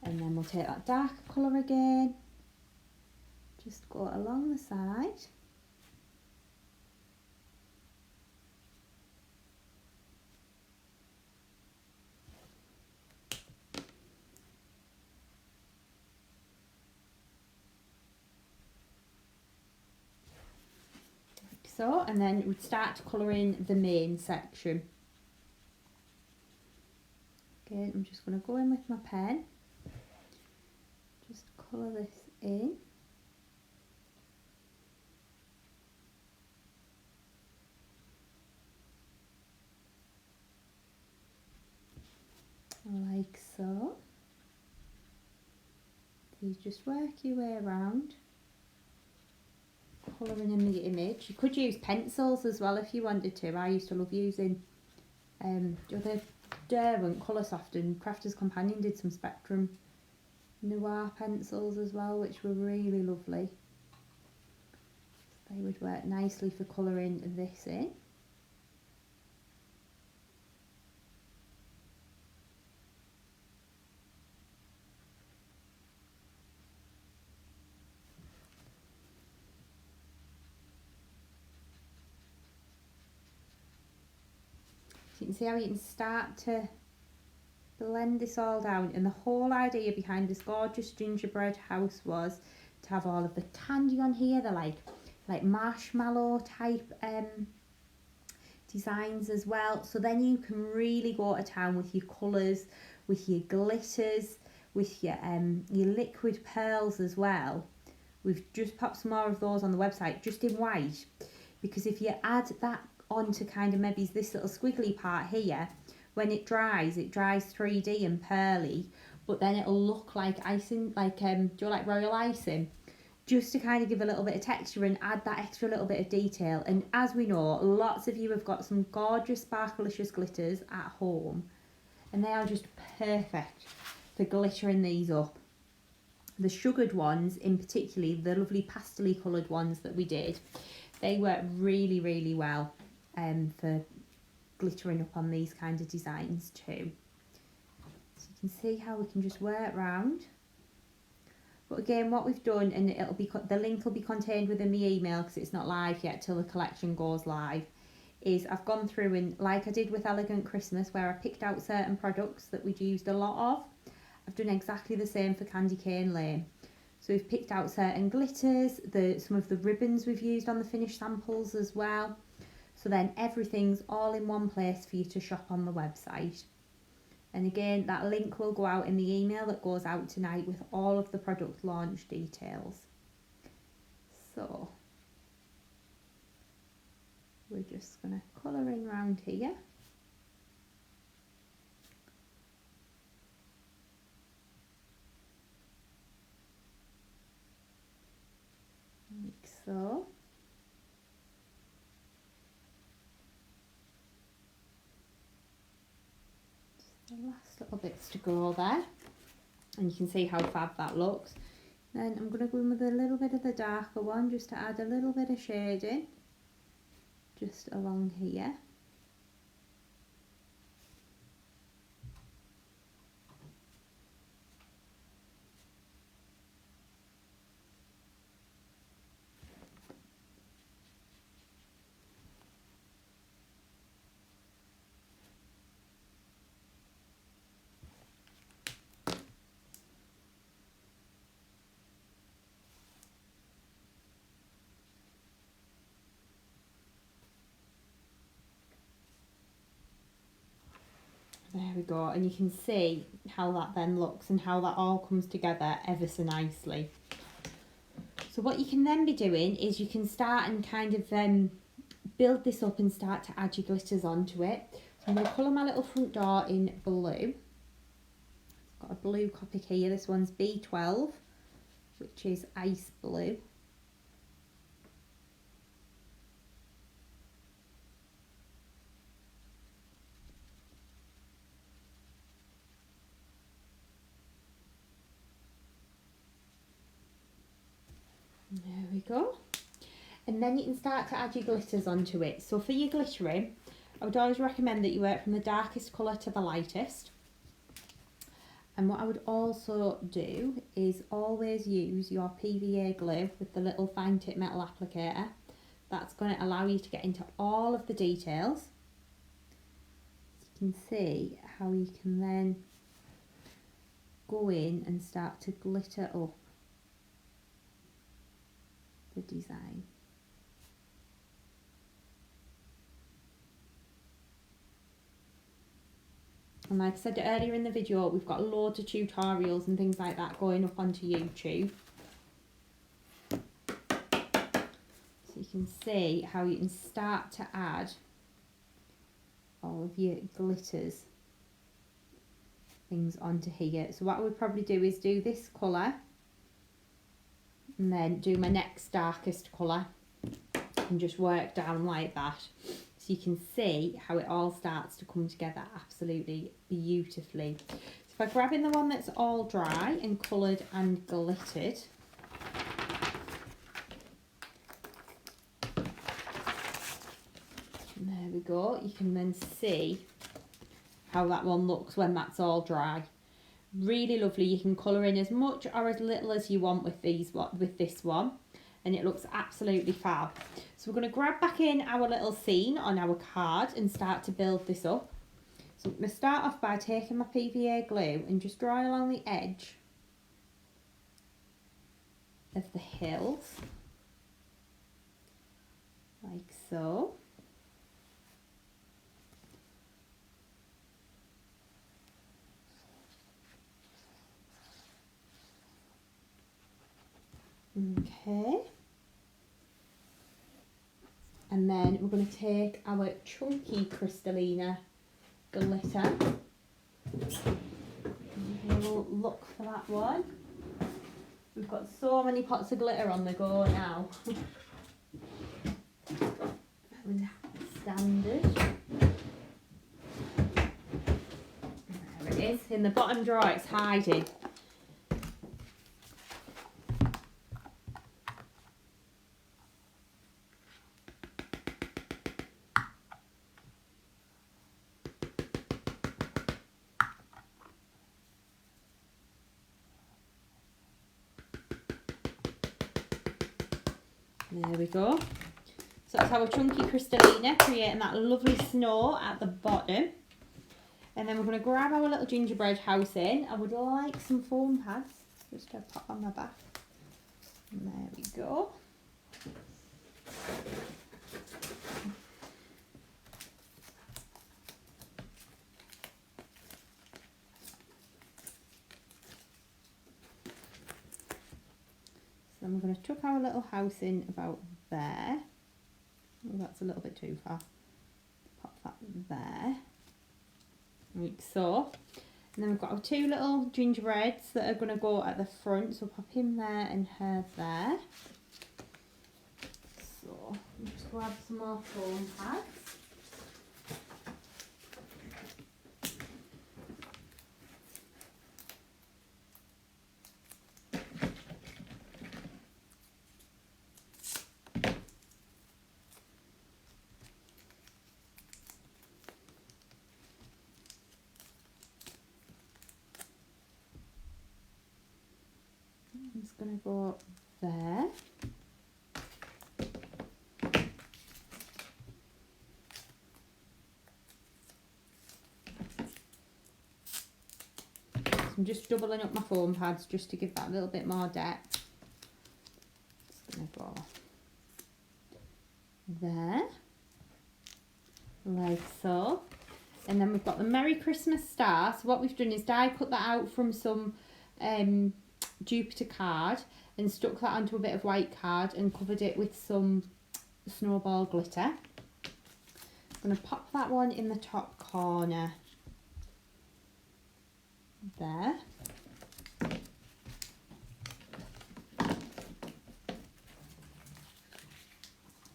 And then we'll take that darker colour again, just go along the side. So, and then we'd start colouring the main section. Again, I'm just going to go in with my pen, just colour this in. Like so. So you just work your way around, colouring in the image. You could use pencils as well if you wanted to. I used to love using other Derwent Coloursoft, and Crafters Companion did some Spectrum Noir pencils as well, which were really lovely. So they would work nicely for colouring this in. So you can see how you can start to blend this all down, and the whole idea behind this gorgeous gingerbread house was to have all of the candy on here. They're like marshmallow type designs as well, so then you can really go to town with your colours, with your glitters, with your liquid pearls as well. We've just popped some more of those on the website just in white, because if you add that onto kind of maybe this little squiggly part here, when it dries 3D and pearly, but then it'll look like icing, like like royal icing, just to kind of give a little bit of texture and add that extra little bit of detail. And as we know, lots of you have got some gorgeous sparklicious glitters at home, and they are just perfect for glittering these up. The sugared ones in particular, the lovely pastel coloured ones that we did, they work really, really well for glittering up on these kind of designs too. So you can see how we can just work round. But again, what we've done, and it'll be, the link will be contained within the email because it's not live yet till the collection goes live, is I've gone through and, like I did with Elegant Christmas, where I picked out certain products that we'd used a lot of, I've done exactly the same for Candy Cane Lane. So we've picked out certain glitters, some of the ribbons we've used on the finished samples as well. So then everything's all in one place for you to shop on the website. And again, that link will go out in the email that goes out tonight with all of the product launch details. So we're just going to colour in around here. Like so. last little bits to go there, and you can see how fab that looks. Then I'm going to go in with a little bit of the darker one just to add a little bit of shading just along here. There we go, and you can see how that then looks and how that all comes together ever so nicely. So what you can then be doing is you can start and kind of build this up and start to add your glitters onto it. So I'm going to colour my little front door in blue. It's got a blue Copic here, this one's B12, which is ice blue. There we go. And then you can start to add your glitters onto it. So for your glittering, I would always recommend that you work from the darkest colour to the lightest. And what I would also do is always use your PVA glue with the little fine tip metal applicator. That's going to allow you to get into all of the details. You can see how you can then go in and start to glitter up the design. And like I said earlier in the video, we've got loads of tutorials and things like that going up onto YouTube. So you can see how you can start to add all of your glitters things onto here. So what I would probably do is do this colour and then do my next darkest colour and just work down like that. So you can see how it all starts to come together absolutely beautifully. So if I grab in the one that's all dry and coloured and glittered, and there we go, you can then see how that one looks when that's all dry. Really lovely. You can colour in as much or as little as you want with this one, and it looks absolutely fab. So we're going to grab back in our little scene on our card and start to build this up. So I'm going to start off by taking my PVA glue and just drawing along the edge of the hills, like so. Okay, and then we're going to take our chunky Crystallina glitter. We'll look for that one. We've got so many pots of glitter on the go now. Standard. There it is. In the bottom drawer it's hiding. There we go. So that's our chunky Crystallina, creating that lovely snow at the bottom. And then we're going to grab our little gingerbread house in. I would like some foam pads just to pop on my back. And there we go. So then we're going to tuck our little house in about there. Oh, that's a little bit too far. Pop that there. Like so. And then we've got our two little gingerbreads that are going to go at the front. So pop him there and her there. So we'll just grab some more foam pads. I'm just going to go there. So I'm just doubling up my foam pads just to give that a little bit more depth. Just going to go there, like so. And then we've got the Merry Christmas star. So what we've done is die cut that out from some Jupiter card and stuck that onto a bit of white card and covered it with some snowball glitter. I'm going to pop that one in the top corner there.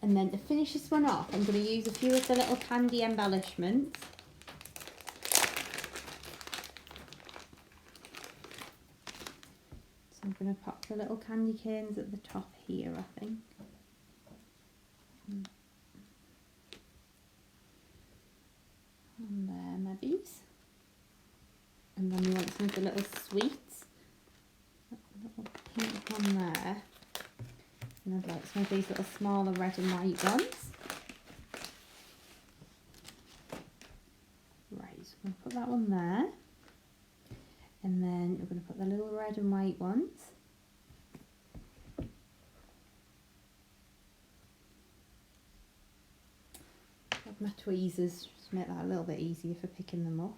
And then to finish this one off, I'm going to use a few of the little candy embellishments. So I'm going to pop the little candy canes at the top here, I think. And there, maybe. And then we want some of the little sweets. A little pink one there. And I'd like some of these little smaller red and white ones. Right, so I'm going to put that one there. And then we're going to put the little red and white ones. Grab my tweezers just to make that a little bit easier for picking them up.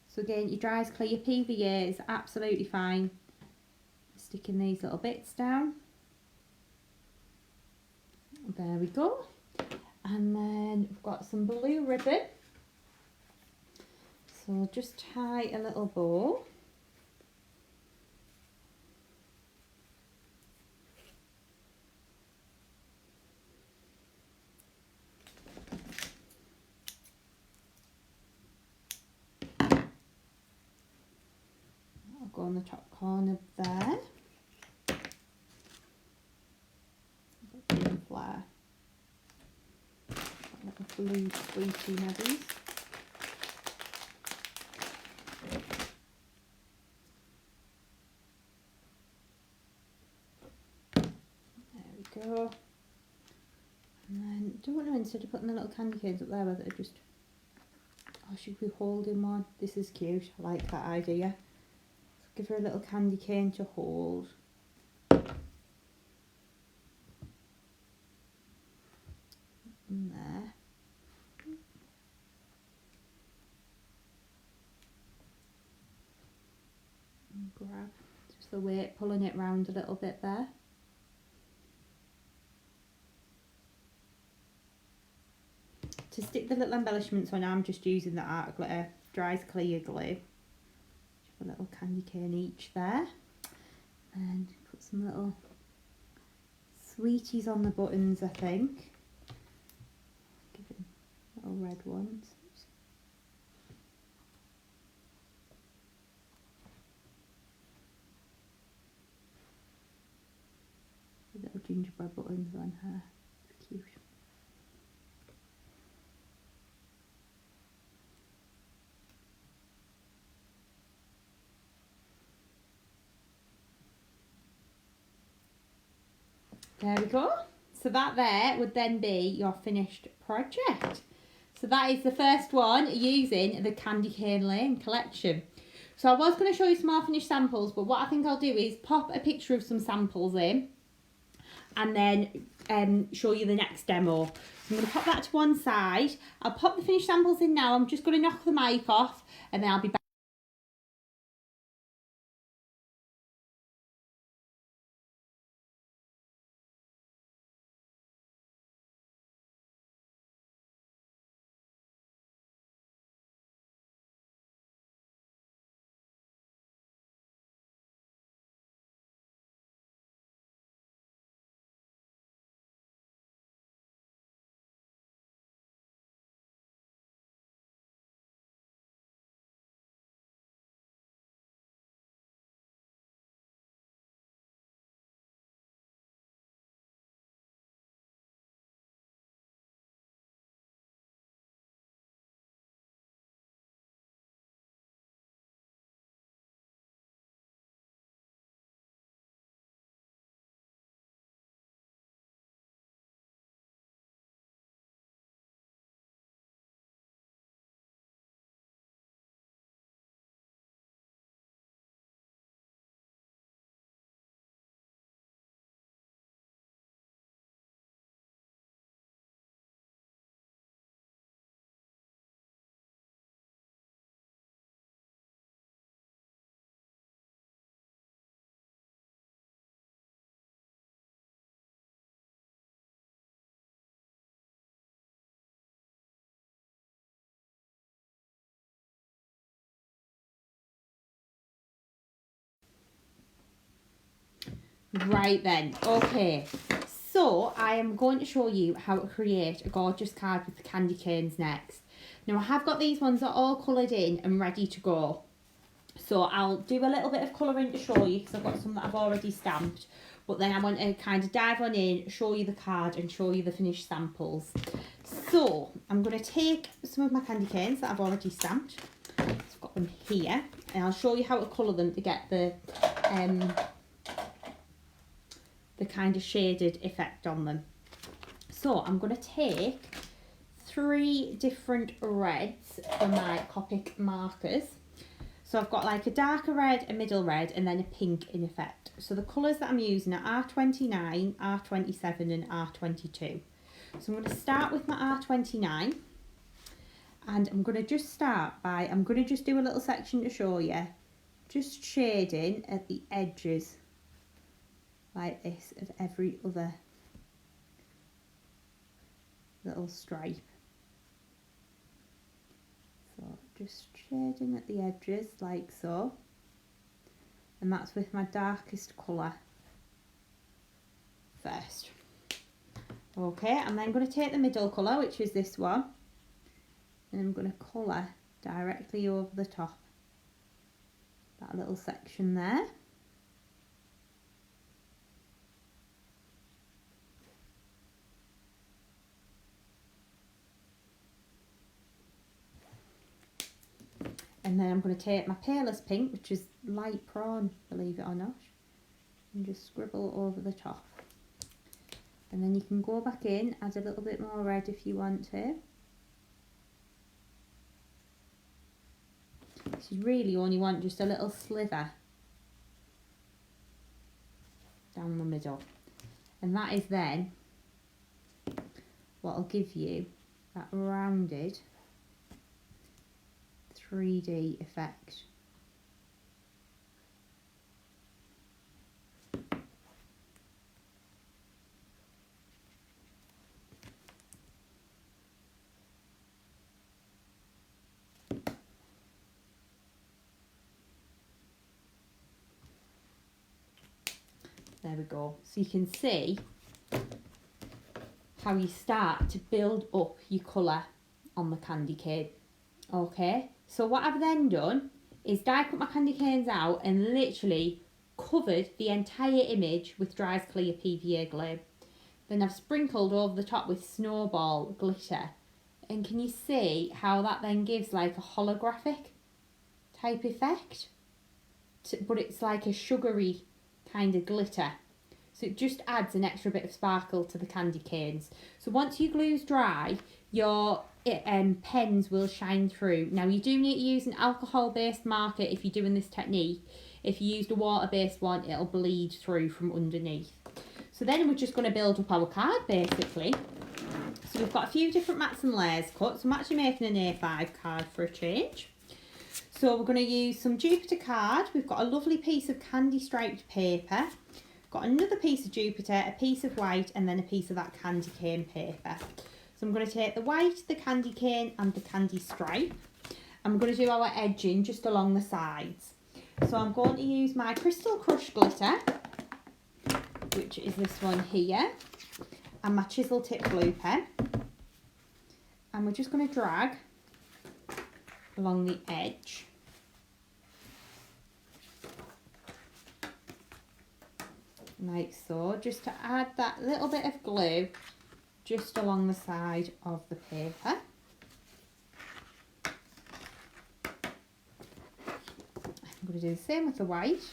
So again, your dry as clear, your PVA is absolutely fine. Sticking these little bits down. There we go. And then we've got some blue ribbon. So just tie a little bow. I'll go on the top corner there. Green flare. Little blue sweetie nubbies. There we go. And then, don't know, instead of putting the little candy canes up there, whether it just, oh, should we hold in one? This is cute. I like that idea. So give her a little candy cane to hold. In there. And grab just the weight, pulling it round a little bit there. To stick the little embellishments on, I'm just using the art glitter, dries clear glue. Just a little candy cane each there. And put some little sweeties on the buttons, I think. Little red ones. Little gingerbread buttons on her. It's cute. There we go. So that there would then be your finished project. So that is the first one using the Candy Cane Lane collection. So I was going to show you some more finished samples, but what I think I'll do is pop a picture of some samples in and then show you the next demo. So I'm going to pop that to one side. I'll pop the finished samples in now. I'm just going to knock the mic off and then I'll be back. Right then, okay. So I am going to show you how to create a gorgeous card with the candy canes next. Now I have got these ones that are all coloured in and ready to go. So I'll do a little bit of colouring to show you because I've got some that I've already stamped. But then I want to kind of dive on in, show you the card and show you the finished samples. So I'm going to take some of my candy canes that I've already stamped. So I've got them here and I'll show you how to colour them to get the kind of shaded effect on them. So I'm going to take 3 different reds for my Copic markers. So I've got like a darker red, a middle red and then a pink in effect. So the colours that I'm using are R29, R27 and R22. So I'm going to start with my R29 and I'm going to just start by, I'm going to just do a little section to show you, just shading at the edges like this of every other little stripe. So just shading at the edges like so, and that's with my darkest colour first. Okay, I'm then going to take the middle colour, which is this one, and I'm going to colour directly over the top, that little section there. And then I'm going to take my palest pink, which is light prawn, believe it or not, and just scribble over the top. And then you can go back in, add a little bit more red if you want to. So you really only want just a little sliver down the middle. And that is then what will give you that rounded 3D effect. There we go. So you can see how you start to build up your colour on the candy cane. Okay, so what I've then done is die cut my candy canes out and literally covered the entire image with Dry's Clear PVA glue. Then I've sprinkled over the top with snowball glitter. And can you see how that then gives like a holographic type effect? But it's like a sugary kind of glitter. So it just adds an extra bit of sparkle to the candy canes. So once your glue's dry, your pens will shine through. Now you do need to use an alcohol-based marker if you're doing this technique. If you used a water-based one, it'll bleed through from underneath. So then we're just going to build up our card basically. So we've got a few different mats and layers cut. So I'm actually making an A5 card for a change. So we're going to use some Jupiter card. We've got a lovely piece of candy striped paper. Got another piece of Jupiter, a piece of white, and then a piece of that candy cane paper. So I'm going to take the white, the candy cane, and the candy stripe. And we're going to do our edging just along the sides. So I'm going to use my Crystal Crush glitter, which is this one here, and my chisel tip glue pen. And we're just going to drag along the edge. Like so, just to add that little bit of glue just along the side of the paper. I'm going to do the same with the white.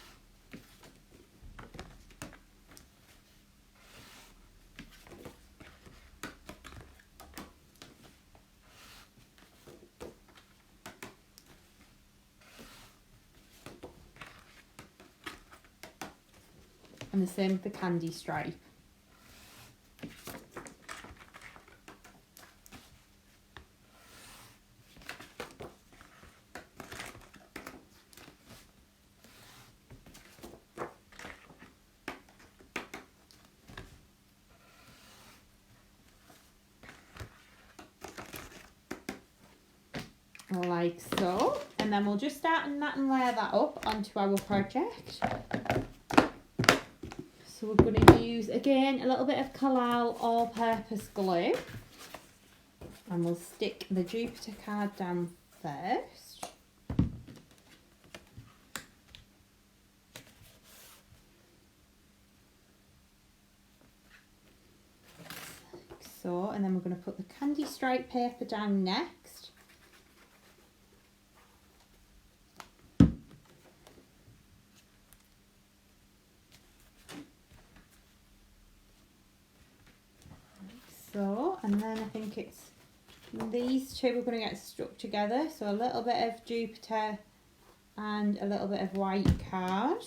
And the same with the candy stripe. Like so, and then we'll just start and mat and layer that up onto our project. So So we're going to use, again, a little bit of Collal all-purpose glue. And we'll stick the Jupiter card down first. Like so, and then we're going to put the candy stripe paper down next. So, and then I think it's these two we're going to get stuck together. So a little bit of Jupiter and a little bit of white card.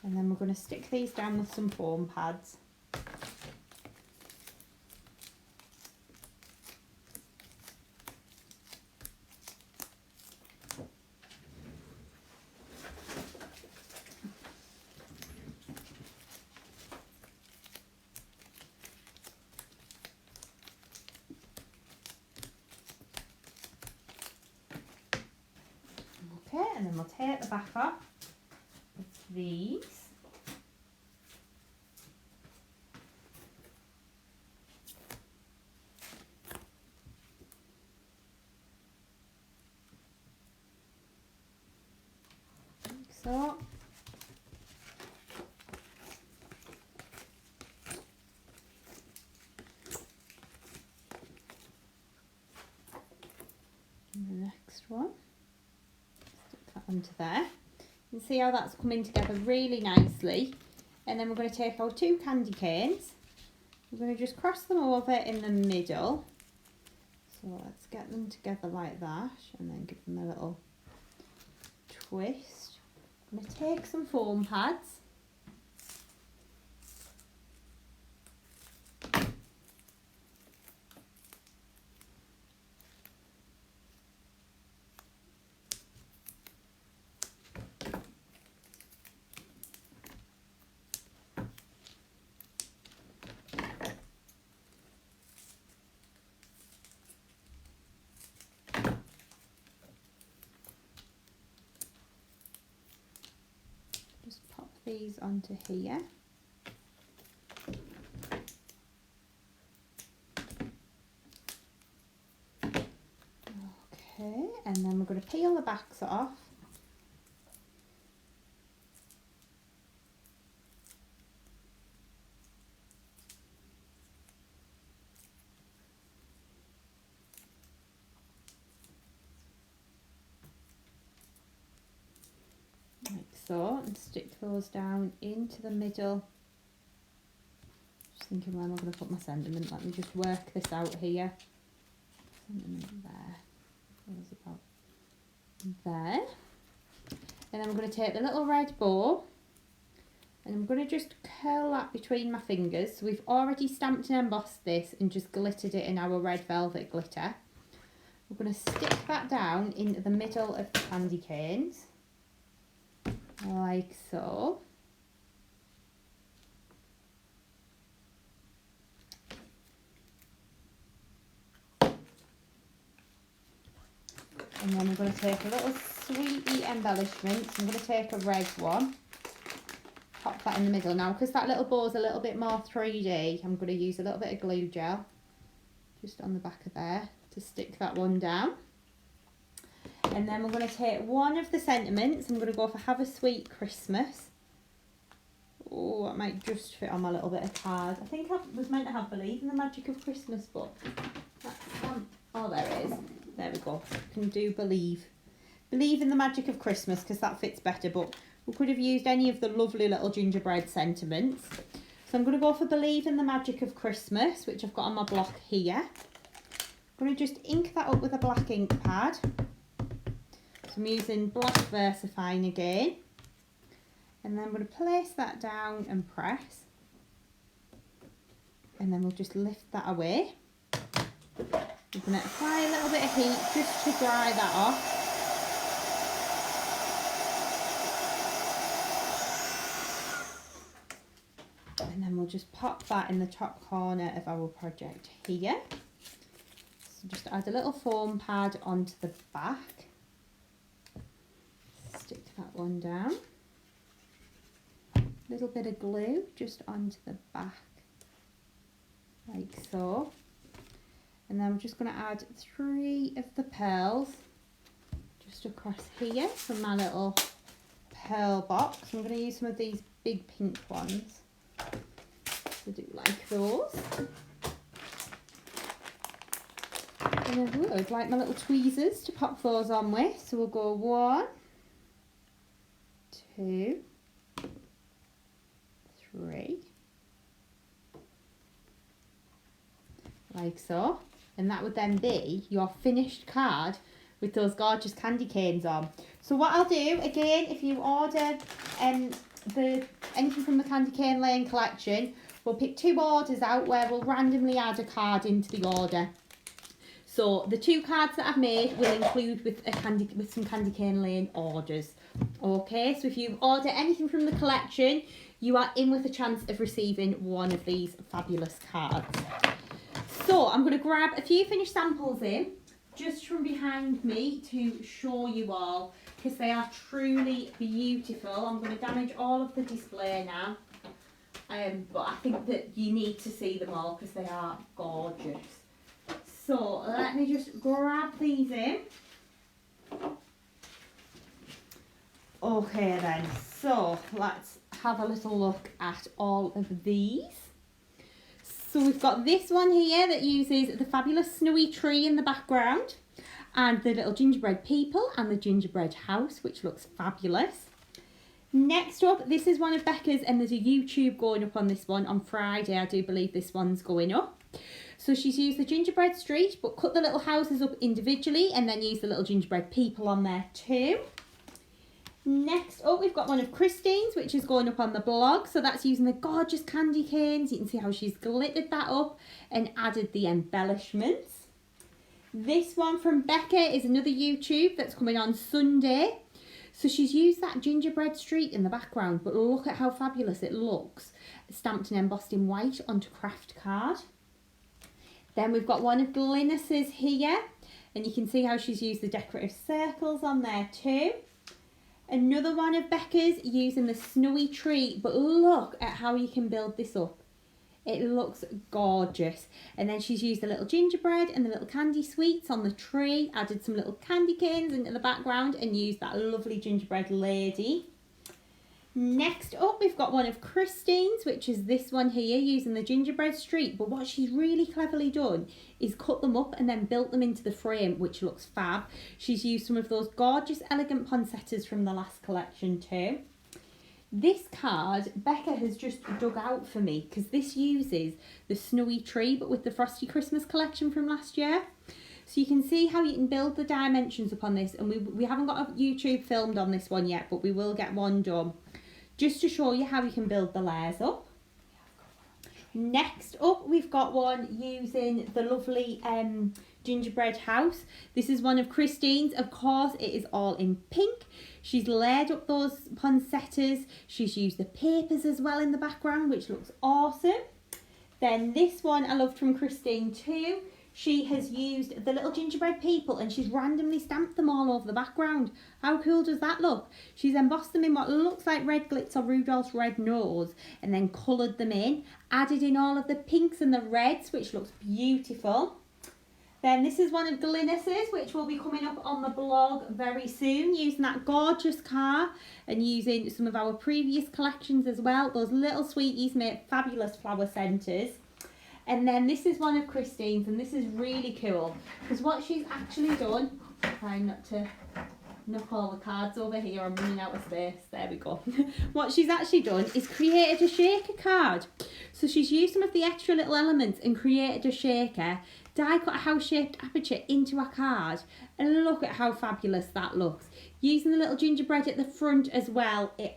And then we're going to stick these down with some foam pads. Okay, and then we'll take the back off with these. Like so. And the next one. Onto there. You can see how that's coming together really nicely. And then we're going to take our two candy canes. We're going to just cross them over in the middle. So let's get them together like that and then give them a little twist. I'm going to take some foam pads. These onto here. Okay, and then we're going to peel the backs off. Like so, and stick those down into the middle. Just thinking where am I going to put my sentiment? Let me just work this out here. Sentiment there. Goes about there. And then I'm going to take the little red bow and I'm going to just curl that between my fingers. So we've already stamped and embossed this and just glittered it in our red velvet glitter. We're going to stick that down into the middle of the candy canes. Like so. And then we're going to take a little sweetie embellishment. So I'm going to take a red one, pop that in the middle. Now, because that little bow is a little bit more 3D, I'm going to use a little bit of glue gel just on the back of there to stick that one down. And then we're going to take one of the sentiments. I'm going to go for Have a Sweet Christmas. Oh, that might just fit on my little bit of card. I think I was meant to have Believe in the Magic of Christmas, but that's oh, there it is. There we go. Can do Believe. Believe in the Magic of Christmas because that fits better, but we could have used any of the lovely little gingerbread sentiments. So I'm going to go for Believe in the Magic of Christmas, which I've got on my block here. I'm going to just ink that up with a black ink pad. So I'm using black VersaFine again. And then I'm going to place that down and press. And then we'll just lift that away. We're going to apply a little bit of heat just to dry that off. And then we'll just pop that in the top corner of our project here. So just add a little foam pad onto the back. that one down. A little bit of glue just onto the back, like so. And then I'm just going to add 3 of the pearls just across here from my little pearl box. I'm going to use some of these big pink ones. I do like those. And I would like my little tweezers to pop those on with. So we'll go 1, 2, 3, like so. And that would then be your finished card with those gorgeous candy canes on. So what I'll do, again, if you order anything from the Candy Cane Lane collection, we'll pick 2 orders out where we'll randomly add a card into the order. So the 2 cards that I've made will include with some Candy Cane Lane orders. Okay, so if you order anything from the collection, you are in with a chance of receiving one of these fabulous cards. So I'm going to grab a few finished samples in just from behind me to show you all, because they are truly beautiful. I'm going to damage all of the display now, but I think that you need to see them all because they are gorgeous. So let me just grab these in. Okay then, so let's have a little look at all of these. So we've got this one here that uses the fabulous snowy tree in the background and the little gingerbread people and the gingerbread house, which looks fabulous. Next up, this is one of Becca's, and there's a YouTube going up on this one on Friday. I do believe this one's going up. So she's used the gingerbread street, but cut the little houses up individually and then used the little gingerbread people on there too. Next up, we've got one of Christine's, which is going up on the blog. So that's using the gorgeous candy canes. You can see how she's glittered that up and added the embellishments. This one from Becca is another YouTube that's coming on Sunday. So she's used that gingerbread street in the background, but look at how fabulous it looks. Stamped and embossed in white onto craft card. Then we've got one of Glynis's here, and you can see how she's used the decorative circles on there too. Another one of Becca's using the snowy tree, but look at how you can build this up. It looks gorgeous. And then she's used the little gingerbread and the little candy sweets on the tree, added some little candy canes into the background and used that lovely gingerbread lady. Next up, we've got one of Christine's, which is this one here, using the gingerbread street. But what she's really cleverly done is cut them up and then built them into the frame, which looks fab. She's used some of those gorgeous, elegant poinsettias from the last collection too. This card, Becca has just dug out for me because this uses the snowy tree, but with the Frosty Christmas collection from last year. So you can see how you can build the dimensions upon this. And we haven't got a YouTube filmed on this one yet, but we will get one done, just to show you how you can build the layers up. Next up, we've got one using the lovely gingerbread house. This is one of Christine's. Of course, it is all in pink. She's layered up those poinsettias. She's used the papers as well in the background, which looks awesome. Then this one I loved from Christine too. She has used the little gingerbread people and she's randomly stamped them all over the background. How cool does that look? She's embossed them in what looks like red glitz or Rudolph's red nose and then coloured them in. Added in all of the pinks and the reds, which looks beautiful. Then this is one of Glynis's, which will be coming up on the blog very soon, using that gorgeous car and using some of our previous collections as well. Those little sweeties make fabulous flower centres. And then this is one of Christine's, and this is really cool because what she's actually done, trying not to knock all the cards over here, I'm running out of space, there we go. What she's actually done is created a shaker card. So she's used some of the extra little elements and created a shaker, die cut a house shaped aperture into a card, and look at how fabulous that looks. Using the little gingerbread at the front as well, it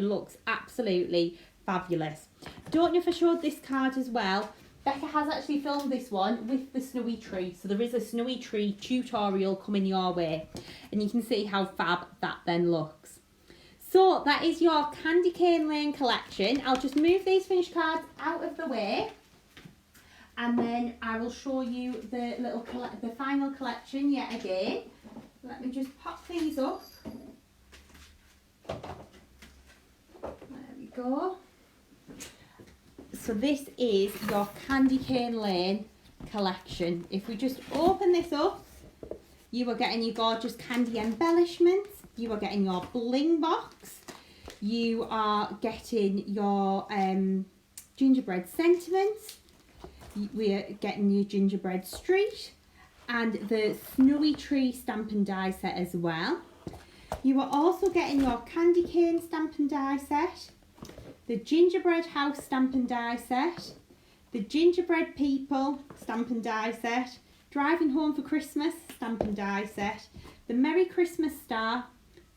looks absolutely fabulous. Don't know if I showed this card as well. Becca has actually filmed this one with the snowy tree. So there is a snowy tree tutorial coming your way. And you can see how fab that then looks. So that is your Candy Cane Lane collection. I'll just move these finished cards out of the way. And then I will show you the final collection yet again. Let me just pop these up. There we go. So this is your Candy Cane Lane collection. If we just open this up, you are getting your gorgeous candy embellishments, you are getting your bling box, you are getting your gingerbread sentiments, we are getting your gingerbread street, and the snowy tree stamp and die set as well. You are also getting your candy cane stamp and die set, the gingerbread house stamp and die set, the gingerbread people stamp and die set, driving home for Christmas stamp and die set, the Merry Christmas star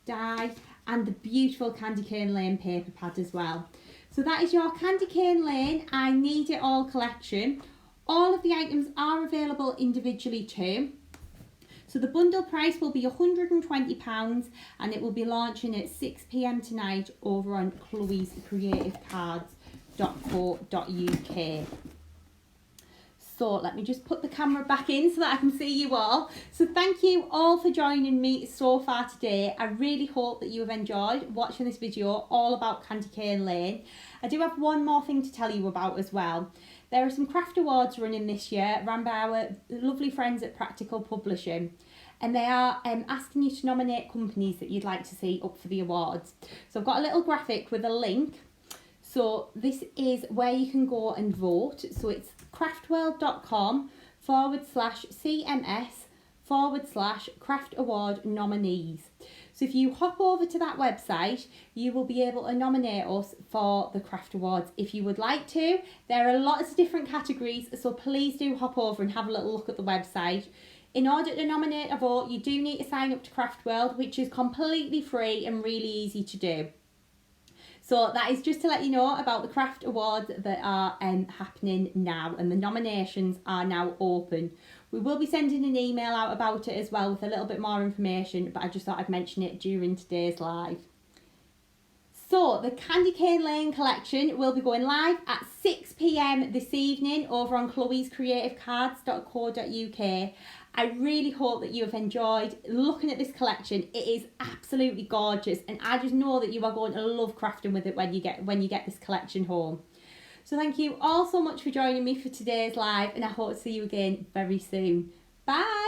die, and the beautiful Candy Cane Lane paper pad as well. So that is your Candy Cane Lane I Need It All collection. All of the items are available individually too. So the bundle price will be £120 and it will be launching at 6 p.m. tonight over on chloescreativecards.co.uk. So let me just put the camera back in so that I can see you all. So thank you all for joining me so far today. I really hope that you have enjoyed watching this video all about Candy Cane Lane. I do have one more thing to tell you about as well. There are some craft awards running this year run by our lovely friends at Practical Publishing. And they are asking you to nominate companies that you'd like to see up for the awards. So I've got a little graphic with a link. So this is where you can go and vote. So it's craftworld.com/CMS/craft award nominees. So if you hop over to that website, you will be able to nominate us for the craft awards if you would like to. There are lots of different categories, so please do hop over and have a little look at the website. In order to nominate a vote, you do need to sign up to Craft World, which is completely free and really easy to do. So that is just to let you know about the craft awards that are happening now, and the nominations are now open. We will be sending an email out about it as well with a little bit more information, but I just thought I'd mention it during today's live. So the Candy Cane Lane collection will be going live at 6 p.m. this evening over on chloescreativecards.co.uk. I really hope that you have enjoyed looking at this collection. It is absolutely gorgeous, and I just know that you are going to love crafting with it when you get this collection home. So thank you all so much for joining me for today's live, and I hope to see you again very soon. Bye!